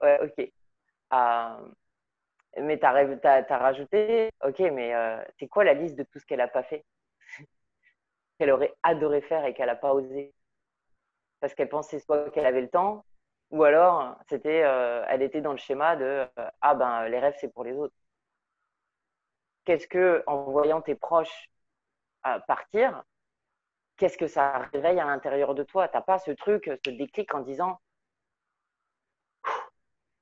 Ouais, ok. Mais tu as rajouté, ok, mais c'est quoi la liste de tout ce qu'elle n'a pas fait, qu'elle aurait adoré faire et qu'elle n'a pas osé? Parce qu'elle pensait soit qu'elle avait le temps, ou alors elle était dans le schéma de ah ben les rêves c'est pour les autres. Qu'est-ce que, en voyant tes proches partir, qu'est-ce que ça réveille à l'intérieur de toi? T'as pas ce truc, ce déclic en disant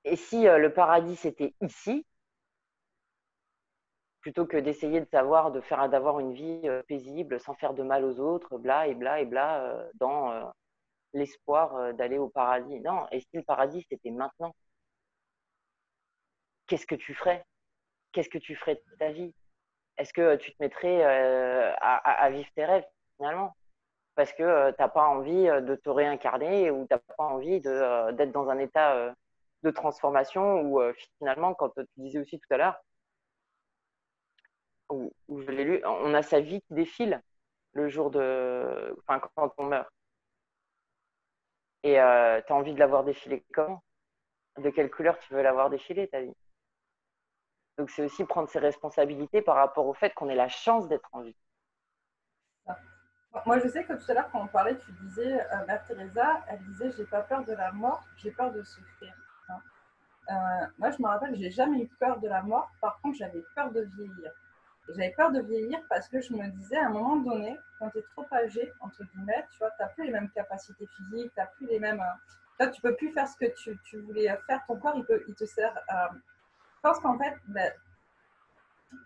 et si le paradis c'était ici, plutôt que d'essayer de savoir, d'avoir une vie paisible, sans faire de mal aux autres, bla et bla et bla, dans l'espoir d'aller au paradis. Non, et si le paradis c'était maintenant, qu'est-ce que tu ferais? Qu'est-ce que tu ferais de ta vie? Est-ce que tu te mettrais à vivre tes rêves finalement? Parce que tu n'as pas envie de te réincarner ou tu n'as pas envie d'être dans un état de transformation où finalement, quand tu disais aussi tout à l'heure, où je l'ai lu, on a sa vie qui défile le jour enfin, quand on meurt. Et tu as envie de l'avoir défilé comment? De quelle couleur tu veux l'avoir défilé ta vie? Donc c'est aussi prendre ses responsabilités par rapport au fait qu'on ait la chance d'être en vie. Moi, je sais que tout à l'heure, quand on parlait, tu disais, Mère Teresa, elle disait, j'ai pas peur de la mort, j'ai peur de souffrir. Hein. Moi, je me rappelle, j'ai jamais eu peur de la mort. Par contre, j'avais peur de vieillir. J'avais peur de vieillir parce que je me disais, à un moment donné, quand tu es trop âgé, entre guillemets, tu vois, tu n'as plus les mêmes capacités physiques, tu n'as plus les mêmes. Tu peux plus faire ce que tu voulais faire. Ton corps, il te sert. Je pense qu'en fait, ben,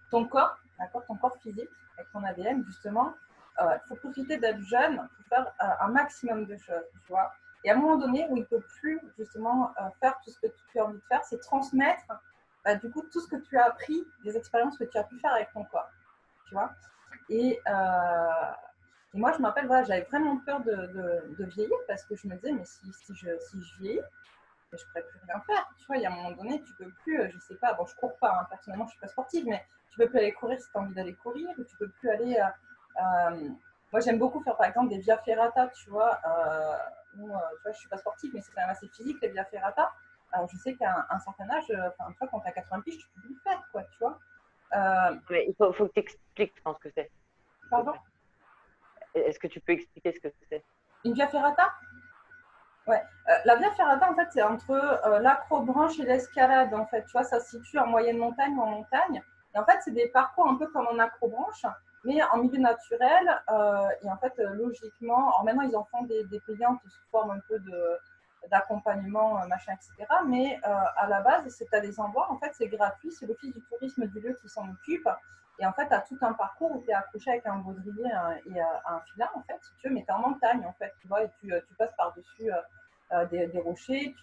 ton corps, d'accord, ton corps physique, avec ton ADN, justement, il faut profiter d'être jeune pour faire un maximum de choses, tu vois. Et à un moment donné où il ne peut plus, justement, faire tout ce que tu as envie de faire, c'est transmettre, du coup, tout ce que tu as appris, des expériences que tu as pu faire avec ton corps, tu vois. Et moi, je me rappelle, voilà, j'avais vraiment peur de vieillir parce que je me disais, mais si je vieillis, mais je ne pourrais plus rien faire. Tu vois, il y a un moment donné, tu peux plus, je sais pas, bon, je cours pas, hein, personnellement, je suis pas sportive, mais tu peux plus aller courir si tu as envie d'aller courir, ou tu peux plus aller. Moi, j'aime beaucoup faire, par exemple, des via ferrata, tu vois. Tu vois, je suis pas sportive, mais c'est quand même assez physique, les via ferrata. Alors, je sais qu'à un certain âge, enfin, tu vois, quand tu as 80 piges, tu peux plus le faire, quoi, tu vois. Mais faut que tu expliques, je pense que c'est. Pardon. Est-ce que tu peux expliquer ce que c'est? Une via ferrata. Ouais, la via ferrata, en fait, c'est entre l'acrobranche et l'escalade, en fait. Tu vois, ça se situe en moyenne montagne ou en montagne. Et en fait, c'est des parcours un peu comme en acrobranche, mais en milieu naturel. Et en fait, logiquement, alors maintenant, ils en font des payantes sous forme un peu d'accompagnement, machin, etc. Mais à la base, c'est à des endroits, en fait, c'est gratuit. C'est l'office du tourisme du lieu qui s'en occupe. Et en fait, tu as tout un parcours où tu es accroché avec un baudrier et un filin, en fait, si tu veux, mais tu es en montagne, en fait, tu vois, et tu passes par-dessus des rochers.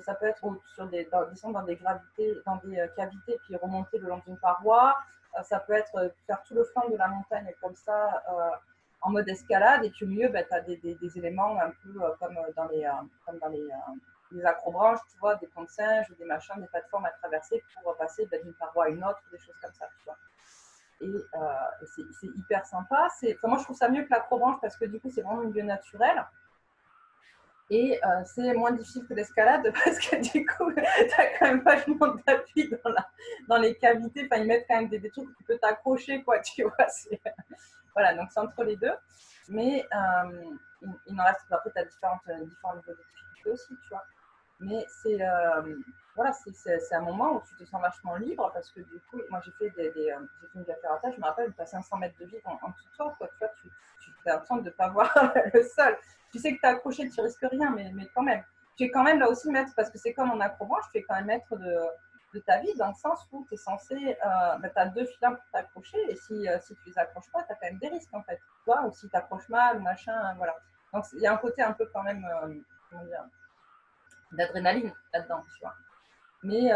Ça peut être descendre dans des gravités, dans des cavités, puis remonter le long d'une paroi. Ça peut être faire tout le flanc de la montagne comme ça, en mode escalade. Et puis au milieu, ben, tu as des éléments un peu comme dans les acrobranches, tu vois, des ponts de singes ou des machins, des plateformes à traverser pour passer ben, d'une paroi à une autre, des choses comme ça, tu vois. Et c'est hyper sympa. Moi, je trouve ça mieux que l'acrobranche parce que du coup, c'est vraiment un milieu naturel. Et c'est moins difficile que l'escalade parce que du coup, tu as quand même vachement d'appui dans les cavités. Enfin, ils mettent quand même des trucs que tu peux t'accrocher, quoi, tu vois. Voilà, donc c'est entre les deux. Mais il en reste, après, tu as différents niveaux de difficulté aussi, tu vois. Mais c'est voilà, c'est un moment où tu te sens vachement libre parce que du coup, moi j'ai fait j'ai fait une via ferrata, je me rappelle, tu as 500 mètres de vide en dessous de toi, quoi, tu vois, tu fais attention de ne pas voir le sol. Tu sais que tu es accroché, tu risques rien, mais quand même. Tu es quand même là aussi maître parce que c'est comme en acrobranche, tu es quand même maître de ta vie dans le sens où tu es censé, tu as deux filins pour t'accrocher et si tu les accroches pas, tu as quand même des risques en fait. Tu vois, ou si tu accroches mal, machin, voilà. Donc il y a un côté un peu quand même, comment dire, d'adrénaline là-dedans, tu vois. Mais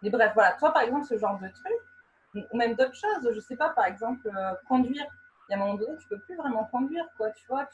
bref, voilà. Toi, par exemple, ce genre de truc, ou même d'autres choses, je sais pas, par exemple, conduire. Il y a un moment donné, tu peux plus vraiment conduire, quoi. Tu vois,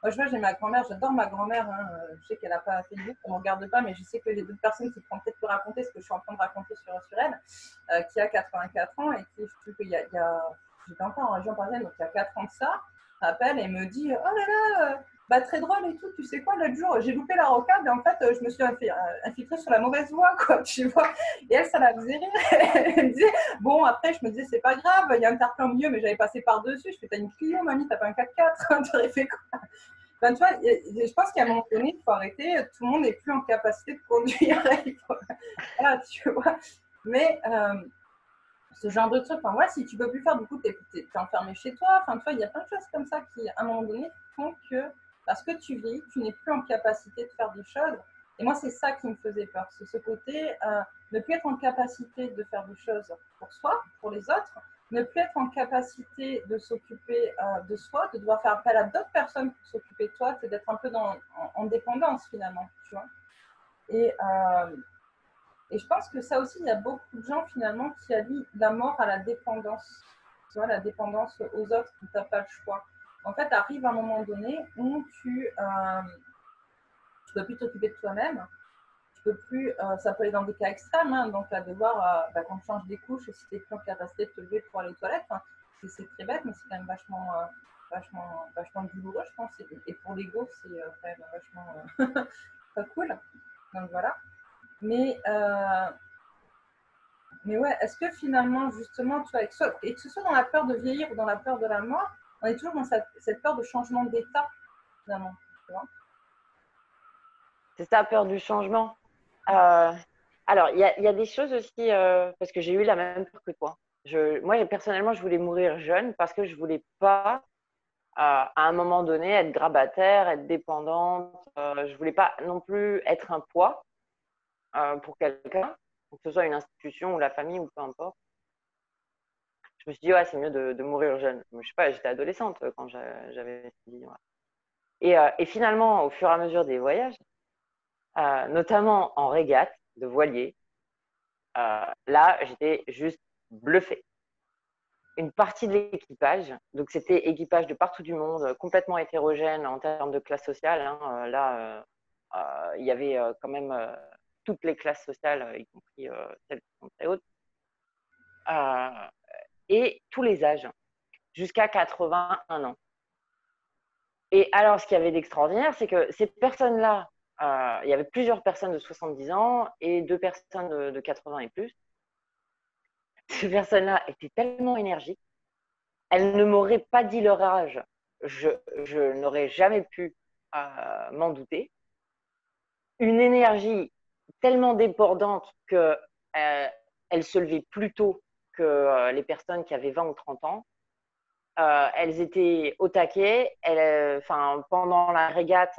moi, je vois, j'ai ma grand-mère, j'adore ma grand-mère. Hein, je sais qu'elle n'a pas fait de boucle, on ne regarde pas, mais je sais que j'ai d'autres personnes qui pourront peut-être te raconter ce que je suis en train de raconter sur elle, qui a 84 ans et qui, je trouve qu'il y a j'étais encore en région parisienne, donc il y a 4 ans de ça, m'appelle et me dit oh là là, bah, très drôle et tout, tu sais quoi, l'autre jour, j'ai loupé la rocade et en fait, je me suis infiltrée sur la mauvaise voie, quoi, tu vois. Et elle, ça la faisait rire. Elle me disait, bon, après, je me disais, c'est pas grave, il y a un terre-plein au milieu, mais j'avais passé par-dessus. Je fais, t'as une Clio, mamie, t'as pas un 4x4, tu aurais fait quoi? Ben, tu vois, je pense qu'à un moment donné, il faut arrêter, tout le monde n'est plus en capacité de conduire. Voilà, tu vois. Mais ce genre de truc, enfin, voilà, si tu peux plus faire, du coup, t'es enfermé chez toi. Enfin, tu vois, il y a plein de choses comme ça qui, à un moment donné, font que parce que tu vieillis, tu n'es plus en capacité de faire des choses. Et moi, c'est ça qui me faisait peur. C'est ce côté, ne plus être en capacité de faire des choses pour soi, pour les autres, ne plus être en capacité de s'occuper de soi, de devoir faire appel à d'autres personnes pour s'occuper de toi, c'est d'être un peu en dépendance finalement, tu vois. Et, et je pense que ça aussi, il y a beaucoup de gens finalement qui allient la mort à la dépendance. Tu vois, la dépendance aux autres, où tu n'as pas le choix. En fait, arrive un moment donné où tu peux plus t'occuper de toi-même. Tu peux plus, ça peut aller dans des cas extrêmes, hein, donc à devoir, quand tu changes des couches, si tu n'es plus en capacité de te lever pour aller aux toilettes, hein, c'est très bête, mais c'est quand même vachement douloureux, je pense. Et pour l'ego, c'est quand même vachement pas cool. Donc voilà. Mais Mais ouais, est-ce que finalement, justement, tu vois, et que ce soit dans la peur de vieillir ou dans la peur de la mort, on est toujours dans cette peur de changement d'état, finalement. Tu vois. C'est ça, peur du changement. Alors, il y a des choses aussi, parce que j'ai eu la même peur que toi. Moi, personnellement, je voulais mourir jeune parce que je voulais pas, à un moment donné, être grabataire, être dépendante. Je voulais pas non plus être un poids pour quelqu'un, que ce soit une institution ou la famille ou peu importe. Je me suis dit, ouais, c'est mieux de mourir jeune. Je sais pas, j'étais adolescente quand j'avais 6 ans. Et finalement, au fur et à mesure des voyages, notamment en régate de voilier, là, j'étais juste bluffée. Une partie de l'équipage, donc c'était équipage de partout du monde, complètement hétérogène en termes de classe sociale. Hein. Là, il y avait quand même toutes les classes sociales, y compris celles qui sont très hautes, euh, et tous les âges, jusqu'à 81 ans. Et alors, ce qu'il y avait d'extraordinaire, c'est que ces personnes-là, il y avait plusieurs personnes de 70 ans et 2 personnes de 80 et plus. Ces personnes-là étaient tellement énergiques, elles ne m'auraient pas dit leur âge. Je n'aurais jamais pu m'en douter. Une énergie tellement débordante que elles se levaient plus tôt que les personnes qui avaient 20 ou 30 ans. Elles étaient au taquet. Pendant la régate,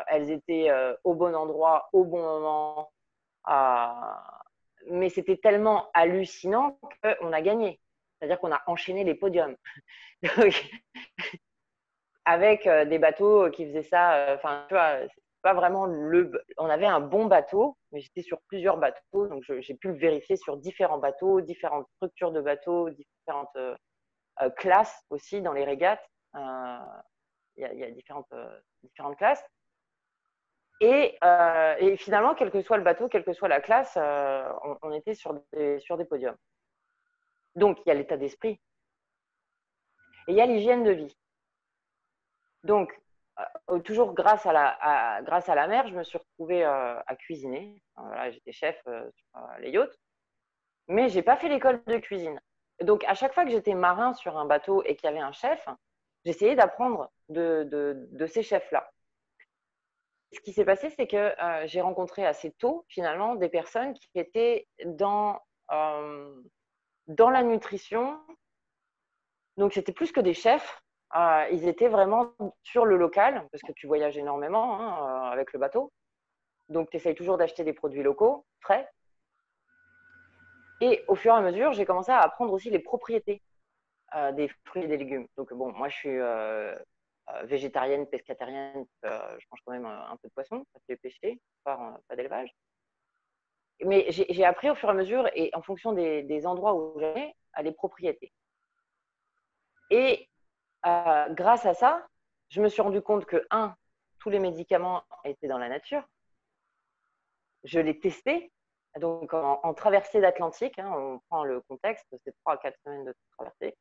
elles étaient au bon endroit, au bon moment. Euh, mais c'était tellement hallucinant qu'on a gagné. C'est-à-dire qu'on a enchaîné les podiums. Donc, avec des bateaux qui faisaient ça. Enfin, tu vois, c'est pas vraiment On avait un bon bateau, mais j'étais sur plusieurs bateaux, donc j'ai pu le vérifier sur différents bateaux, différentes structures de bateaux, différentes classes aussi dans les régates. Il y a différentes classes. Et finalement, quel que soit le bateau, quelle que soit la classe, on était sur des podiums. Donc, il y a l'état d'esprit et il y a l'hygiène de vie. Donc, toujours grâce à la mer, je me suis retrouvée à cuisiner. Voilà, j'étais chef sur les yachts, mais j'ai pas fait l'école de cuisine. Donc, à chaque fois que j'étais marin sur un bateau et qu'il y avait un chef, j'essayais d'apprendre de ces chefs-là. Ce qui s'est passé, c'est que j'ai rencontré assez tôt, finalement, des personnes qui étaient dans la nutrition. Donc, c'était plus que des chefs. Ils étaient vraiment sur le local, parce que tu voyages énormément hein, avec le bateau. Donc, tu essayes toujours d'acheter des produits locaux, frais. Et au fur et à mesure, j'ai commencé à apprendre aussi les propriétés des fruits et des légumes. Donc, bon, moi, je suis végétarienne, pescatarienne. Je mange quand même un peu de poisson, pas de pêcher, pas d'élevage. Mais j'ai appris au fur et à mesure et en fonction des endroits où j'allais, à les propriétés. Et grâce à ça, je me suis rendu compte que, tous les médicaments étaient dans la nature. Je l'ai testé. Donc, en traversée d'Atlantique, hein, on prend le contexte, c'est 3 à 4 semaines de traversée.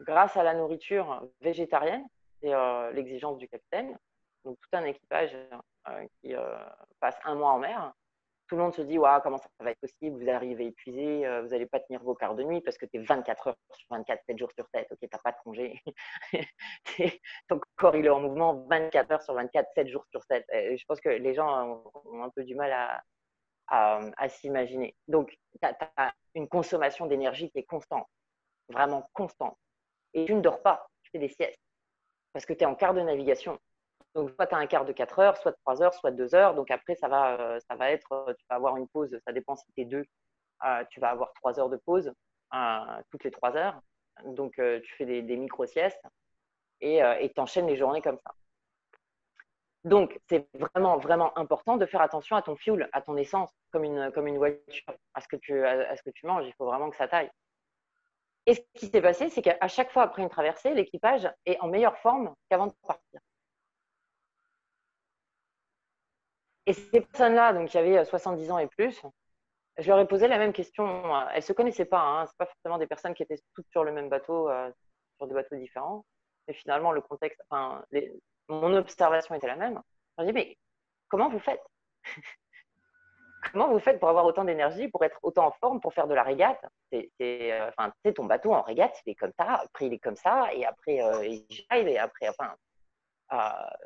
Grâce à la nourriture végétarienne, c'est l'exigence du capitaine. Donc, tout un équipage qui passe un mois en mer. Tout le monde se dit ouais, comment ça va être possible, vous arrivez épuisé, vous n'allez pas tenir vos quarts de nuit parce que tu es 24 heures sur 24, 7 jours sur 7, ok, tu n'as pas de congé. Ton corps il est en mouvement 24 heures sur 24, 7 jours sur 7. Et je pense que les gens ont un peu du mal à s'imaginer. Donc, tu as une consommation d'énergie qui est constante, vraiment constante. Et tu ne dors pas, tu fais des siestes parce que tu es en quart de navigation. Donc, soit tu as un quart de 4 heures, soit de 3 heures, soit de 2 heures. Donc, après, ça va être, tu vas avoir une pause, ça dépend si tu es deux, tu vas avoir 3 heures de pause toutes les 3 heures. Donc, tu fais des micro-siestes et tu enchaînes les journées comme ça. Donc, c'est vraiment, vraiment important de faire attention à ton fuel, à ton essence, comme une voiture, à ce que tu manges. Il faut vraiment que ça taille. Et ce qui s'est passé, c'est qu'à chaque fois après une traversée, l'équipage est en meilleure forme qu'avant de partir. Et ces personnes-là, donc il y avait 70 ans et plus, je leur ai posé la même question. Elles ne se connaissaient pas, hein. Ce n'est pas forcément des personnes qui étaient toutes sur le même bateau, sur des bateaux différents. Mais finalement, le contexte, mon observation était la même. Je leur ai dit, mais comment vous faites? Comment vous faites pour avoir autant d'énergie, pour être autant en forme, pour faire de la régate? Ton bateau en régate, il est comme ça, après il est comme ça, et après il jive, et après,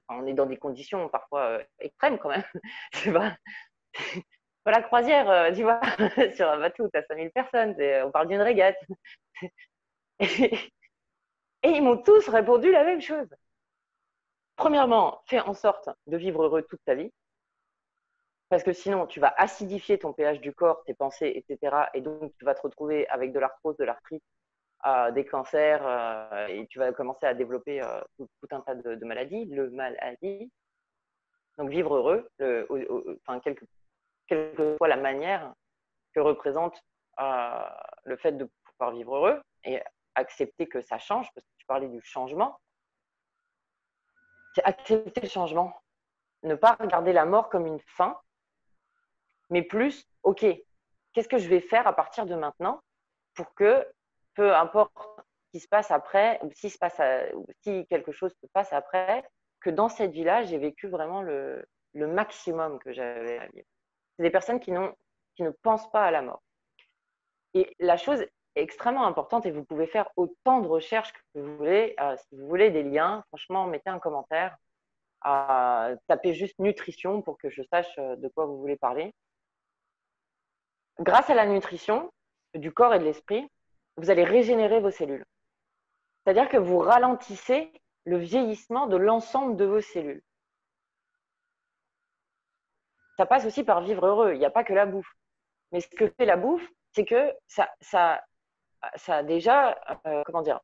on est dans des conditions parfois extrêmes quand même. Tu vois, pas la croisière, tu vois, sur un bateau, tu as 5000 personnes, on parle d'une régate. Et ils m'ont tous répondu la même chose. Premièrement, fais en sorte de vivre heureux toute ta vie, parce que sinon, tu vas acidifier ton pH du corps, tes pensées, etc. Et donc, tu vas te retrouver avec de l'arthrose, de l'arthrite, des cancers, et tu vas commencer à développer tout un tas de maladies, le maladie. Donc, vivre heureux, quelle que soit la manière que représente le fait de pouvoir vivre heureux et accepter que ça change, parce que tu parlais du changement, c'est accepter le changement. Ne pas regarder la mort comme une fin, mais plus, ok, qu'est-ce que je vais faire à partir de maintenant pour que, peu importe ce qui se passe après, ou si quelque chose se passe après, que dans cette vie-là, j'ai vécu vraiment le maximum que j'avais à vivre. C'est des personnes qui ne pensent pas à la mort. Et la chose extrêmement importante, et vous pouvez faire autant de recherches que vous voulez, si vous voulez des liens, franchement, mettez un commentaire, tapez juste nutrition pour que je sache de quoi vous voulez parler. Grâce à la nutrition du corps et de l'esprit, vous allez régénérer vos cellules. C'est-à-dire que vous ralentissez le vieillissement de l'ensemble de vos cellules. Ça passe aussi par vivre heureux, il n'y a pas que la bouffe. Mais ce que fait la bouffe, c'est que ça déjà, comment dire,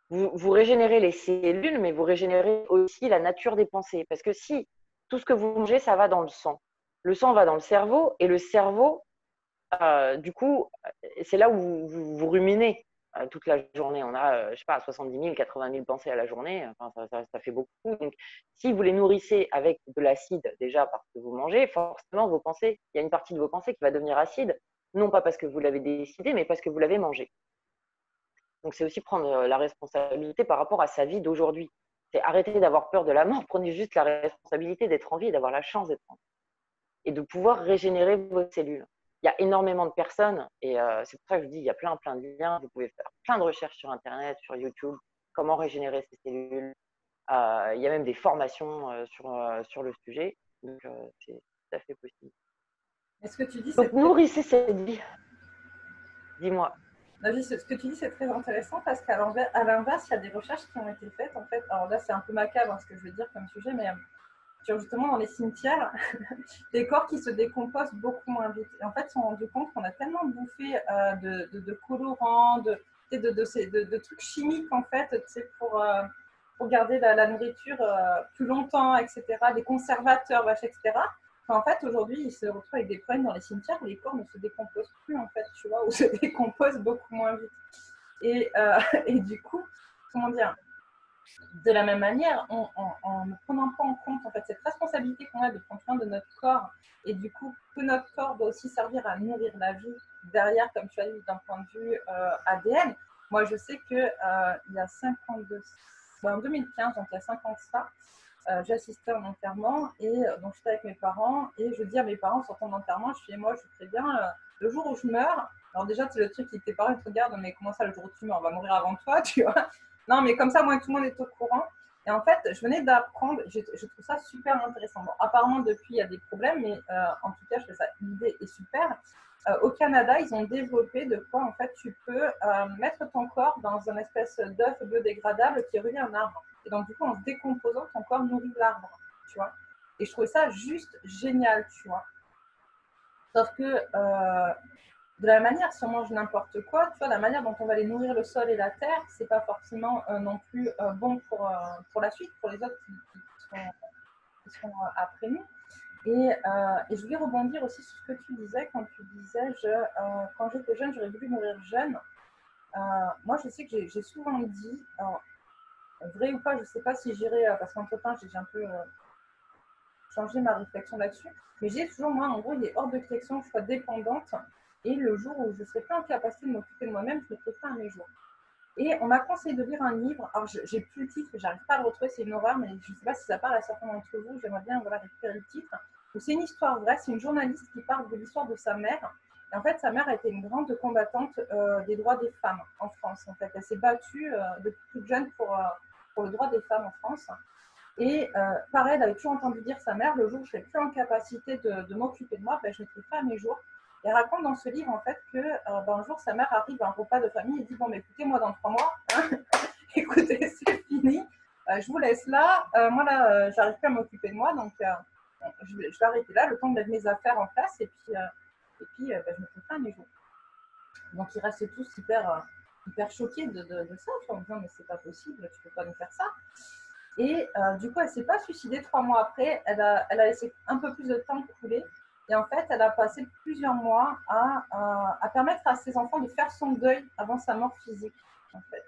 vous régénérez les cellules, mais vous régénérez aussi la nature des pensées. Parce que si tout ce que vous mangez, ça va dans le sang va dans le cerveau, et le cerveau, du coup, c'est là où vous ruminez toute la journée. On a, je sais pas, 70 000, 80 000 pensées à la journée. Enfin, ça fait beaucoup. Donc, si vous les nourrissez avec de l'acide, déjà parce que vous mangez, forcément, vos pensées, il y a une partie de vos pensées qui va devenir acide, non pas parce que vous l'avez décidé, mais parce que vous l'avez mangé. Donc, c'est aussi prendre la responsabilité par rapport à sa vie d'aujourd'hui. C'est arrêter d'avoir peur de la mort, prenez juste la responsabilité d'être en vie et d'avoir la chance d'être en vie. Et de pouvoir régénérer vos cellules. Il y a énormément de personnes, et c'est pour ça que je dis, il y a plein de liens. Vous pouvez faire plein de recherches sur Internet, sur YouTube, comment régénérer ses cellules. Il y a même des formations sur le sujet. Donc, c'est tout à fait possible. Et ce que tu dis, Donc, nourrissez cette vie. Dis-moi. Ce que tu dis, c'est très intéressant parce qu'à l'inverse, il y a des recherches qui ont été faites. En fait, alors là, c'est un peu macabre ce que je veux dire comme sujet, mais justement dans les cimetières, des corps qui se décomposent beaucoup moins vite. Et en fait, ils se sont rendus compte qu'on a tellement bouffé de colorants, de trucs chimiques en fait, pour garder la nourriture plus longtemps, etc., des conservateurs, etc. En fait, aujourd'hui, ils se retrouvent avec des problèmes dans les cimetières où les corps ne se décomposent plus, en fait, tu vois, ou se décomposent beaucoup moins vite. Et du coup, comment dire, de la même manière, en ne prenant pas en compte en fait, cette responsabilité qu'on a de prendre soin de notre corps, et du coup, que notre corps doit aussi servir à nourrir la vie derrière, comme tu as dit, d'un point de vue ADN. Moi, je sais qu'il y a 52, en 2015, donc il y a 5 ans de ça, j'ai assisté à un enterrement et donc j'étais avec mes parents et je dis à mes parents sortant d'enterrement, je fais moi je ferais bien le jour où je meurs. Alors déjà c'est le truc qui tes parents te regardent, mais comment ça le jour où tu meurs, on va mourir avant toi, tu vois. Non mais comme ça moi tout le monde est au courant. Et en fait je venais d'apprendre, je trouve ça super intéressant. Bon, apparemment depuis il y a des problèmes, mais en tout cas je trouve ça, l'idée est super. Au Canada, ils ont développé de quoi en fait tu peux mettre ton corps dans une espèce d'œuf biodégradable qui relie un arbre. Et donc du coup en se décomposant, ton corps nourrit l'arbre, tu vois. Et je trouvais ça juste génial, tu vois. Sauf que de la manière, si on mange n'importe quoi, tu vois, la manière dont on va aller nourrir le sol et la terre, c'est pas forcément non plus bon pour la suite, pour les autres qui seront après nous. Et je voulais rebondir aussi sur ce que tu disais quand tu disais quand j'étais jeune, j'aurais voulu mourir jeune. Moi, je sais que j'ai souvent dit, alors, vrai ou pas, je ne sais pas si j'irai, parce qu'entre-temps, j'ai un peu changé ma réflexion là-dessus, mais j'ai toujours, moi, en gros, il est hors de question que je sois dépendante, et le jour où je ne serai pas en capacité de m'occuper de moi-même, je ne mettrai pas à mes jours. Et on m'a conseillé de lire un livre, alors j'ai plus le titre, j'arrive pas à le retrouver, c'est une horreur, mais je ne sais pas si ça parle à certains d'entre vous, j'aimerais bien récupérer le titre. C'est une histoire vraie, c'est une journaliste qui parle de l'histoire de sa mère. Et en fait, sa mère a été une grande combattante des droits des femmes en France. En fait, elle s'est battue depuis toute jeune pour le droit des femmes en France. Et pareil, elle avait toujours entendu dire sa mère, le jour où je serai plus en capacité de m'occuper de moi, ben, je ne mettrai pas à mes jours. Et elle raconte dans ce livre en fait que un jour sa mère arrive à un repas de famille et dit bon, mais écoutez, moi dans 3 mois, hein, écoutez, c'est fini, je vous laisse là. Moi là, j'arrive plus à m'occuper de moi, donc je vais arrêter là, le temps de mettre mes affaires en place et puis ben, je ne mettrai pas à mes jours. Donc ils restent tous hyper choqués de ça, en disant mais c'est pas possible, tu peux pas nous faire ça. Et du coup, elle ne s'est pas suicidée 3 mois après. Elle a laissé un peu plus de temps couler. Et en fait, elle a passé plusieurs mois à permettre à ses enfants de faire son deuil avant sa mort physique, en fait.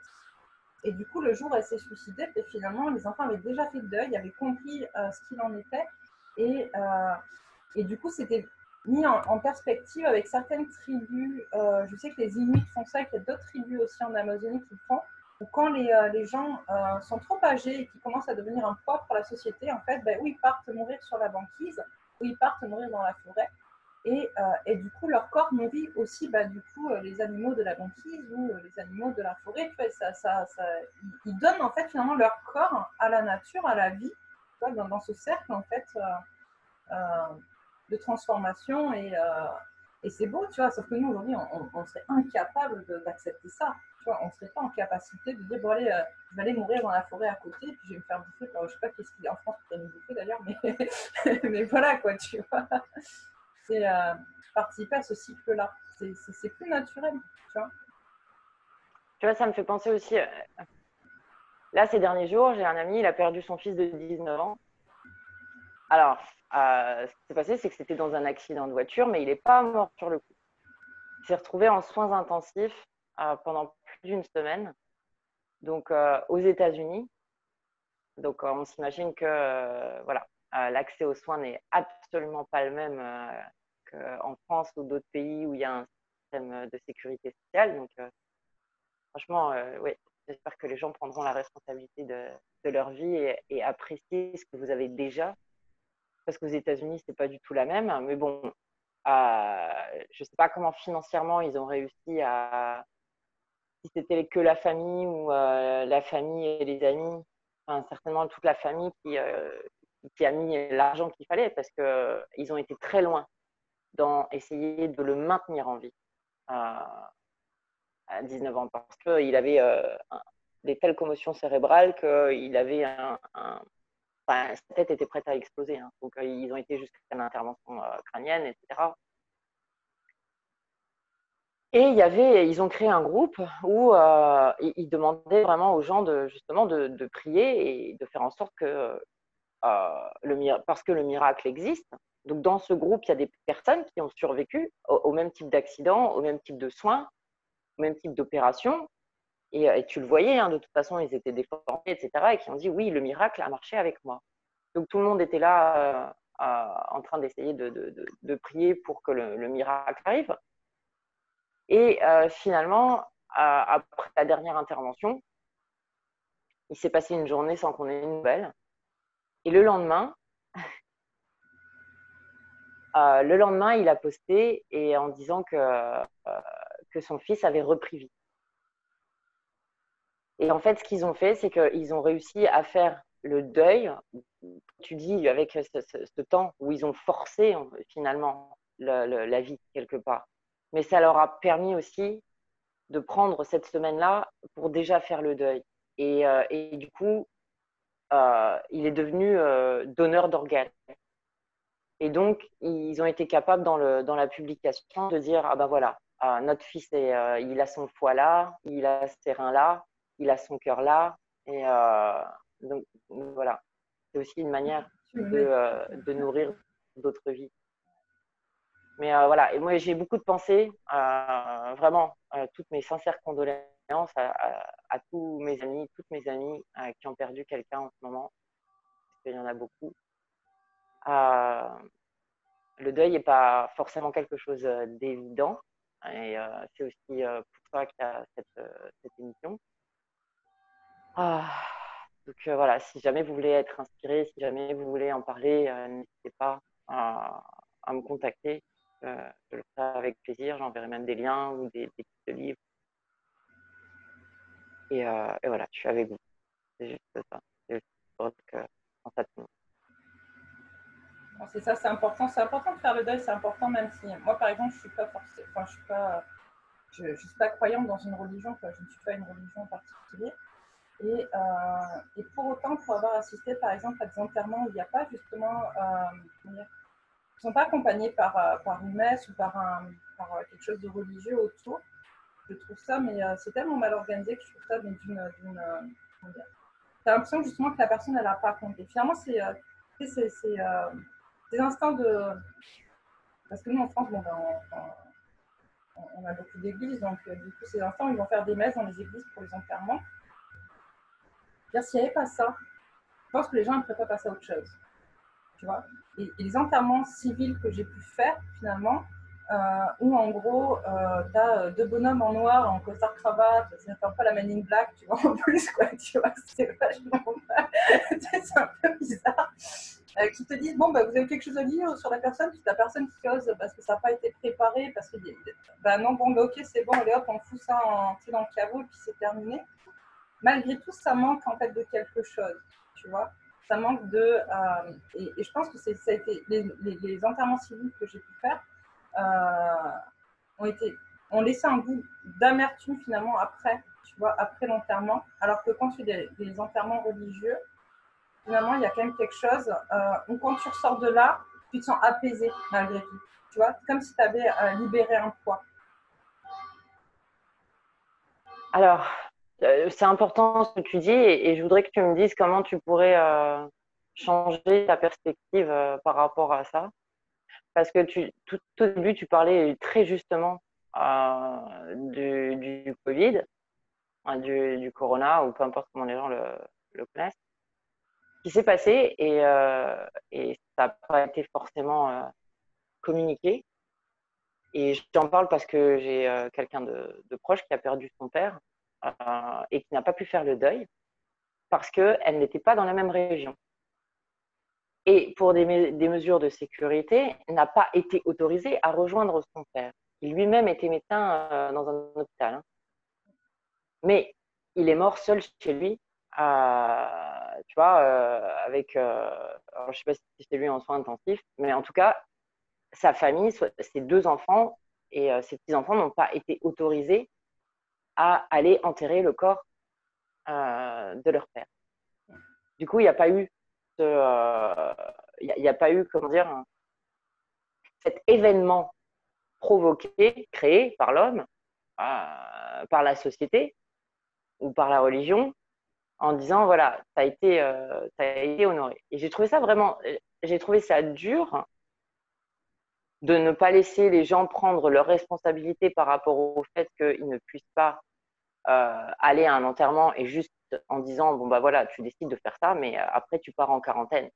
Et du coup, le jour où elle s'est suicidée, et finalement, les enfants avaient déjà fait le deuil, avaient compris ce qu'il en était. Et du coup, c'était mis en perspective avec certaines tribus. Je sais que les Inuits font ça, et qu'il y a d'autres tribus aussi en Amazonie qui le font. Où quand les gens sont trop âgés et qui commencent à devenir un poids pour la société, en fait, ben, où ils partent mourir sur la banquise, où ils partent mourir dans la forêt. Et du coup, leur corps nourrit aussi du coup, les animaux de la banquise ou les animaux de la forêt. Tu vois, ils donnent en fait finalement leur corps à la nature, à la vie, tu vois, dans ce cercle en fait de transformation. Et c'est beau, tu vois, sauf que nous aujourd'hui, on serait incapable d'accepter ça. Tu vois, on ne serait pas en capacité de dire bon allez, je vais aller mourir dans la forêt à côté, puis je vais me faire bouffer. Alors, je ne sais pas qu'est-ce qu'il y a en France pour nous bouffer d'ailleurs, mais mais voilà quoi, tu vois. C'est participer à ce cycle-là. C'est plus naturel, tu vois. Tu vois, ça me fait penser aussi. Là, ces derniers jours, j'ai un ami, il a perdu son fils de 19 ans. Alors, ce qui s'est passé, c'est que c'était dans un accident de voiture, mais il n'est pas mort sur le coup. Il s'est retrouvé en soins intensifs pendant plus d'une semaine, donc aux États-Unis. Donc, on s'imagine que voilà, l'accès aux soins n'est absolument pas le même qu'en France ou d'autres pays où il y a un système de sécurité sociale. Donc, Franchement, oui, j'espère que les gens prendront la responsabilité de leur vie et apprécier ce que vous avez déjà. Parce qu'aux États-Unis, c'est pas du tout la même. Mais bon, je sais pas comment financièrement ils ont réussi à, si c'était que la famille ou la famille et les amis, enfin, certainement toute la famille qui a mis l'argent qu'il fallait parce qu'ils ont été très loin dans essayer de le maintenir en vie à 19 ans parce qu'il avait des telles commotions cérébrales qu'il avait enfin, sa tête était prête à exploser. Hein. Donc, ils ont été jusqu'à l'intervention crânienne, etc. Et ils ont créé un groupe où ils demandaient vraiment aux gens justement de prier et de faire en sorte que parce que le miracle existe. Donc dans ce groupe, il y a des personnes qui ont survécu au même type d'accident, au même type de soins, au même type d'opération. Et tu le voyais, hein, de toute façon, ils étaient déformés, etc. Et qui ont dit oui, le miracle a marché avec moi. Donc tout le monde était là en train d'essayer de prier pour que le miracle arrive. Et finalement, après la dernière intervention, il s'est passé une journée sans qu'on ait une nouvelle. Et le lendemain, il a posté en disant que son fils avait repris vie. Et en fait, ce qu'ils ont fait, c'est qu'ils ont réussi à faire le deuil, tu dis, avec ce temps où ils ont forcé finalement la vie quelque part. Mais ça leur a permis aussi de prendre cette semaine-là pour déjà faire le deuil. Et du coup, il est devenu donneur d'organes. Et donc, ils ont été capables dans la publication de dire, ah ben voilà, notre fils, il a son foie là, il a ses reins là, il a son cœur là. Et donc, voilà, c'est aussi une manière de nourrir d'autres vies. Mais voilà, et moi j'ai beaucoup de pensées, vraiment, toutes mes sincères condoléances à tous mes amis, toutes mes amies qui ont perdu quelqu'un en ce moment, parce qu'il y en a beaucoup. Le deuil n'est pas forcément quelque chose d'évident, et c'est aussi pour ça qu'il y a cette émission. Donc voilà, si jamais vous voulez être inspiré, si jamais vous voulez en parler, n'hésitez pas à me contacter. Je le ferai avec plaisir. J'enverrai même des liens ou des petits livres. Et voilà, je suis avec vous. C'est juste ça. C'est juste pour que je pense à tout le monde. Bon, c'est ça, c'est important. C'est important de faire le deuil, c'est important, même si moi, par exemple, je suis pas forcée, enfin, je suis pas croyante dans une religion, quoi. Je ne suis pas une religion en particulier. Et pour autant, pour avoir assisté, par exemple, à des enterrements où il n'y a pas justement, ils ne sont pas accompagnés par une messe ou par quelque chose de religieux autour. Je trouve ça, mais c'est tellement mal organisé que je trouve ça t'as l'impression justement que la personne, elle n'a pas compté. Finalement, c'est des instants de. Parce que nous, en France, bon, ben, on a beaucoup d'églises, donc du coup, ces instants, ils vont faire des messes dans les églises pour les enterrements. S'il n'y avait pas ça, je pense que les gens ne pourraient pas passer à autre chose. Tu vois, et les enterrements civils que j'ai pu faire, finalement, où en gros, tu as deux bonhommes en noir, en costard cravate, c'est un peu la Man in Black, tu vois, en plus, quoi, tu vois, c'est vachement c'est un peu bizarre. Qui te disent, bon, bah, vous avez quelque chose à dire sur la personne, puis la personne qui ose parce que ça n'a pas été préparé, parce que, bah non, bon, bah, ok, c'est bon, allez hop, on fout ça dans le caveau, et puis c'est terminé. Malgré tout, ça manque en fait de quelque chose, tu vois. Ça manque de. Et je pense que ça a été. Les enterrements civils que j'ai pu faire ont laissé un goût d'amertume finalement après, tu vois, après l'enterrement. Alors que quand tu fais des enterrements religieux, finalement, il y a quand même quelque chose où quand tu ressors de là, tu te sens apaisé malgré tout. Tu vois, comme si tu avais libéré un poids. Alors, c'est important ce que tu dis et je voudrais que tu me dises comment tu pourrais changer ta perspective par rapport à ça. Parce que tout au début, tu parlais très justement du Covid, du Corona, ou peu importe comment les gens le connaissent, qui s'est passé et ça n'a pas été forcément communiqué. Et j'en parle parce que j'ai quelqu'un de proche qui a perdu son père. et qui n'a pas pu faire le deuil parce qu'elle n'était pas dans la même région. Et pour des mesures de sécurité, n'a pas été autorisée à rejoindre son père. Il lui-même était médecin dans un hôpital. Hein. Mais il est mort seul chez lui, tu vois, avec, alors je ne sais pas si c'est lui en soins intensifs, mais en tout cas, sa famille, ses 2 enfants et ses petits-enfants n'ont pas été autorisés à aller enterrer le corps de leur père. Du coup, il n'y a pas eu il n'y a pas eu, comment dire, cet événement provoqué, créé par l'homme, par la société ou par la religion, en disant voilà, t'as été honoré. Et j'ai trouvé ça dur de ne pas laisser les gens prendre leurs responsabilités par rapport au fait qu'ils ne puissent pas aller à un enterrement et juste en disant bon bah voilà, tu décides de faire ça, mais après tu pars en quarantaine.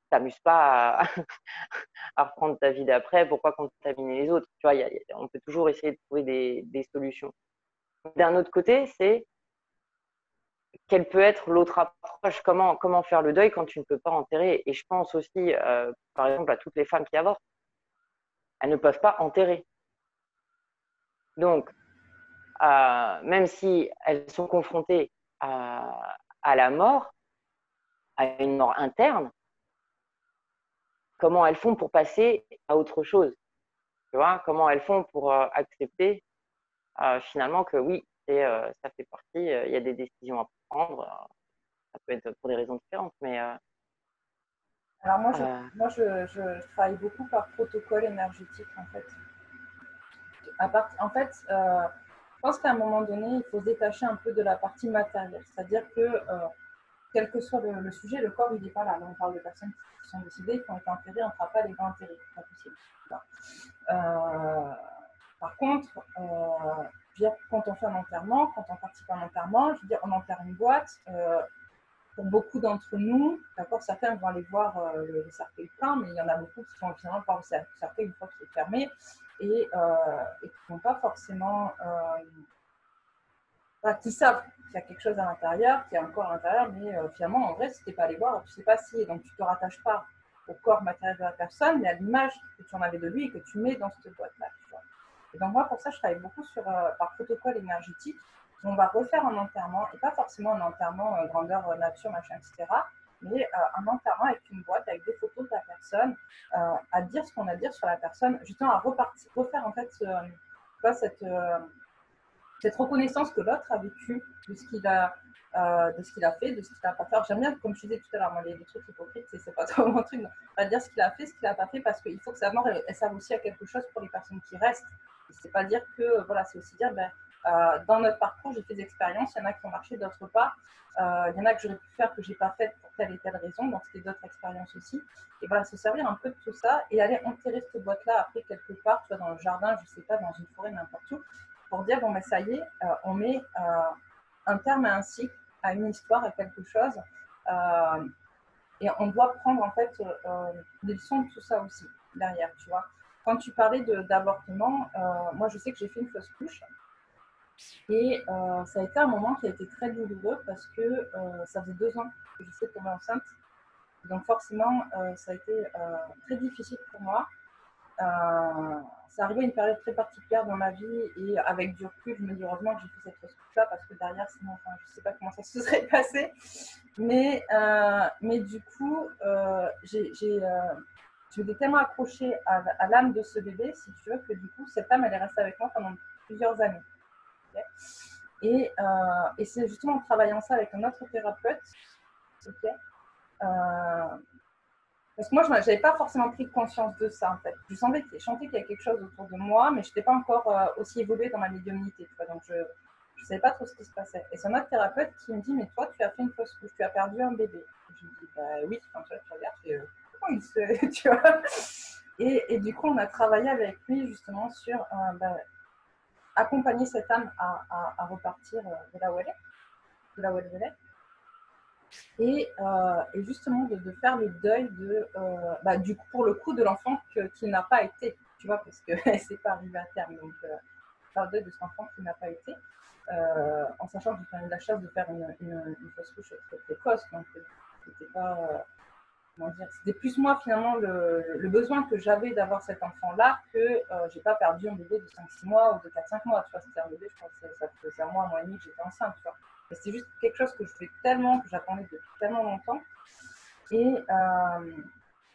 T'amuses pas à reprendre ta vie d'après, pourquoi contaminer les autres? Tu vois, on peut toujours essayer de trouver des solutions. D'un autre côté, c'est quelle peut être l'autre approche, comment faire le deuil quand tu ne peux pas enterrer. Et je pense aussi, par exemple, à toutes les femmes qui avortent. Elles ne peuvent pas enterrer. Donc, même si elles sont confrontées à la mort, à une mort interne, comment elles font pour passer à autre chose? Tu vois, comment elles font pour accepter finalement que oui, ça fait partie, il y a des décisions à prendre. Ça peut être pour des raisons différentes, mais Alors je travaille beaucoup par protocole énergétique en fait. En fait, je pense qu'à un moment donné, il faut se détacher un peu de la partie matérielle. C'est-à-dire que, quel que soit le sujet, le corps, il n'est pas là. Là, on parle de personnes qui sont décédées, qui ont été enterrées, on ne fera pas les grands enterrés. C'est pas possible. Par contre, je veux dire, quand on fait un enterrement, quand on participe à un enterrement, je veux dire, on enterre une boîte. Pour beaucoup d'entre nous, d'accord, certains vont aller voir le cercueil plein, mais il y en a beaucoup qui vont finalement voir le cercueil une fois qu'il est fermé et qui n'ont pas forcément, qui savent qu'il y a quelque chose à l'intérieur, qu'il y a un corps à l'intérieur, mais finalement, en vrai, si tu n'es pas allé voir, tu ne sais pas si, donc tu ne te rattaches pas au corps matériel de la personne, mais à l'image que tu en avais de lui et que tu mets dans cette boîte-là. Et donc moi, pour ça, je travaille beaucoup par protocole énergétique. On va refaire un enterrement, et pas forcément un enterrement grandeur nature, machin, etc., mais un enterrement avec une boîte, avec des photos de la personne, à dire ce qu'on a à dire sur la personne, justement à refaire en fait cette reconnaissance que l'autre a vécu de ce qu'il a, fait, de ce qu'il n'a pas fait. Alors, j'aime bien, comme je disais tout à l'heure, moi, les trucs hypocrites, c'est pas trop mon truc. On va dire ce qu'il a fait, ce qu'il n'a pas fait, parce qu'il faut que sa mort, elle serve aussi à quelque chose pour les personnes qui restent. C'est pas dire que, voilà, c'est aussi dire, dans notre parcours, j'ai fait des expériences, il y en a qui ont marché, d'autres pas. Il y en a que j'aurais pu faire, que j'ai pas fait pour telle et telle raison, donc c'était d'autres expériences aussi. Et voilà, se servir un peu de tout ça et aller enterrer cette boîte-là après quelque part, tu vois, dans le jardin, je sais pas, dans une forêt, n'importe où, pour dire, bon, ben ça y est, on met un terme à un cycle, à une histoire, à quelque chose. Et on doit prendre en fait des leçons de tout ça aussi derrière, tu vois. Quand tu parlais d'avortement, moi je sais que j'ai fait une fausse couche et ça a été un moment qui a été très douloureux parce que ça faisait 2 ans que j'étais tombée enceinte. Donc forcément, ça a été très difficile pour moi. C'est arrivé à une période très particulière dans ma vie et avec du recul, je me dis heureusement que j'ai fait cette fausse couche-là parce que derrière, sinon, enfin, je ne sais pas comment ça se serait passé. Mais du coup, je m'étais tellement accrochée à l'âme de ce bébé, si tu veux, que du coup, cette âme, elle est restée avec moi pendant plusieurs années. Okay, et c'est justement en travaillant ça avec un autre thérapeute, okay, parce que moi, je n'avais pas forcément pris conscience de ça, en fait. Je sentais qu'il y avait quelque chose autour de moi, mais je n'étais pas encore aussi évoluée dans ma médiumnité. Tu vois, donc, je ne savais pas trop ce qui se passait. Et c'est un autre thérapeute qui me dit, mais toi, tu as fait une fausse couche, tu as perdu un bébé. Et je lui dis, bah oui, quand tu regardes, comment il se... tu vois. Et du coup, on a travaillé avec lui, justement, sur accompagner cette âme à repartir de là où elle est, de là où elle venait. Et justement de faire le deuil du coup, pour le coup de l'enfant qui n'a pas été, tu vois, parce que c'est pas arrivé à terme, donc faire le deuil de cet enfant qui n'a pas été. en sachant que j'ai quand même la chance de faire une fausse couche très précoce. Donc, c'était pas. Comment dire, c'était plus moi finalement le besoin que j'avais d'avoir cet enfant-là que j'ai pas perdu un bébé de 5-6 mois ou de 4-5 mois. Tu vois, c'était un bébé, je pense que ça faisait un mois et demi que j'étais enceinte. Tu vois. C'était juste quelque chose que je voulais tellement, que j'attendais depuis tellement longtemps. Et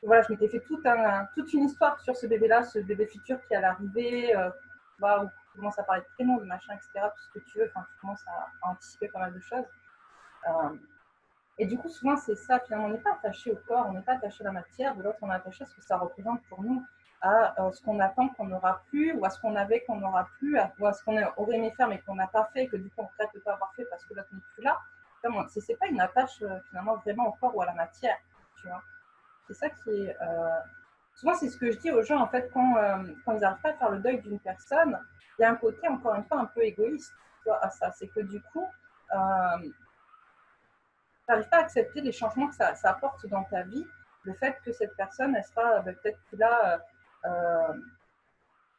voilà, je m'étais fait toute une histoire sur ce bébé-là, ce bébé futur qui allait arriver, où tu commences à parler de prénom, de machin, etc., tout ce que tu veux, enfin, tu commences à anticiper pas mal de choses. Et du coup, souvent, c'est ça, finalement, on n'est pas attaché au corps, on n'est pas attaché à la matière, de l'autre, on est attaché à ce que ça représente pour nous, à ce qu'on attend qu'on n'aura plus, ou à ce qu'on avait qu'on n'aura plus, ou à ce qu'on aurait aimé faire mais qu'on n'a pas fait, et que du coup, on regrette de ne pas avoir fait parce que l'autre n'est plus là. C'est pas une attache, finalement, vraiment au corps ou à la matière, tu vois. C'est ça qui est. Souvent, c'est ce que je dis aux gens, en fait, quand ils n'arrivent pas à faire le deuil d'une personne, il y a un côté, encore une fois, un peu égoïste, tu vois, à ça. C'est que du coup, tu n'arrives pas à accepter les changements que ça apporte dans ta vie, le fait que cette personne, elle sera peut-être là,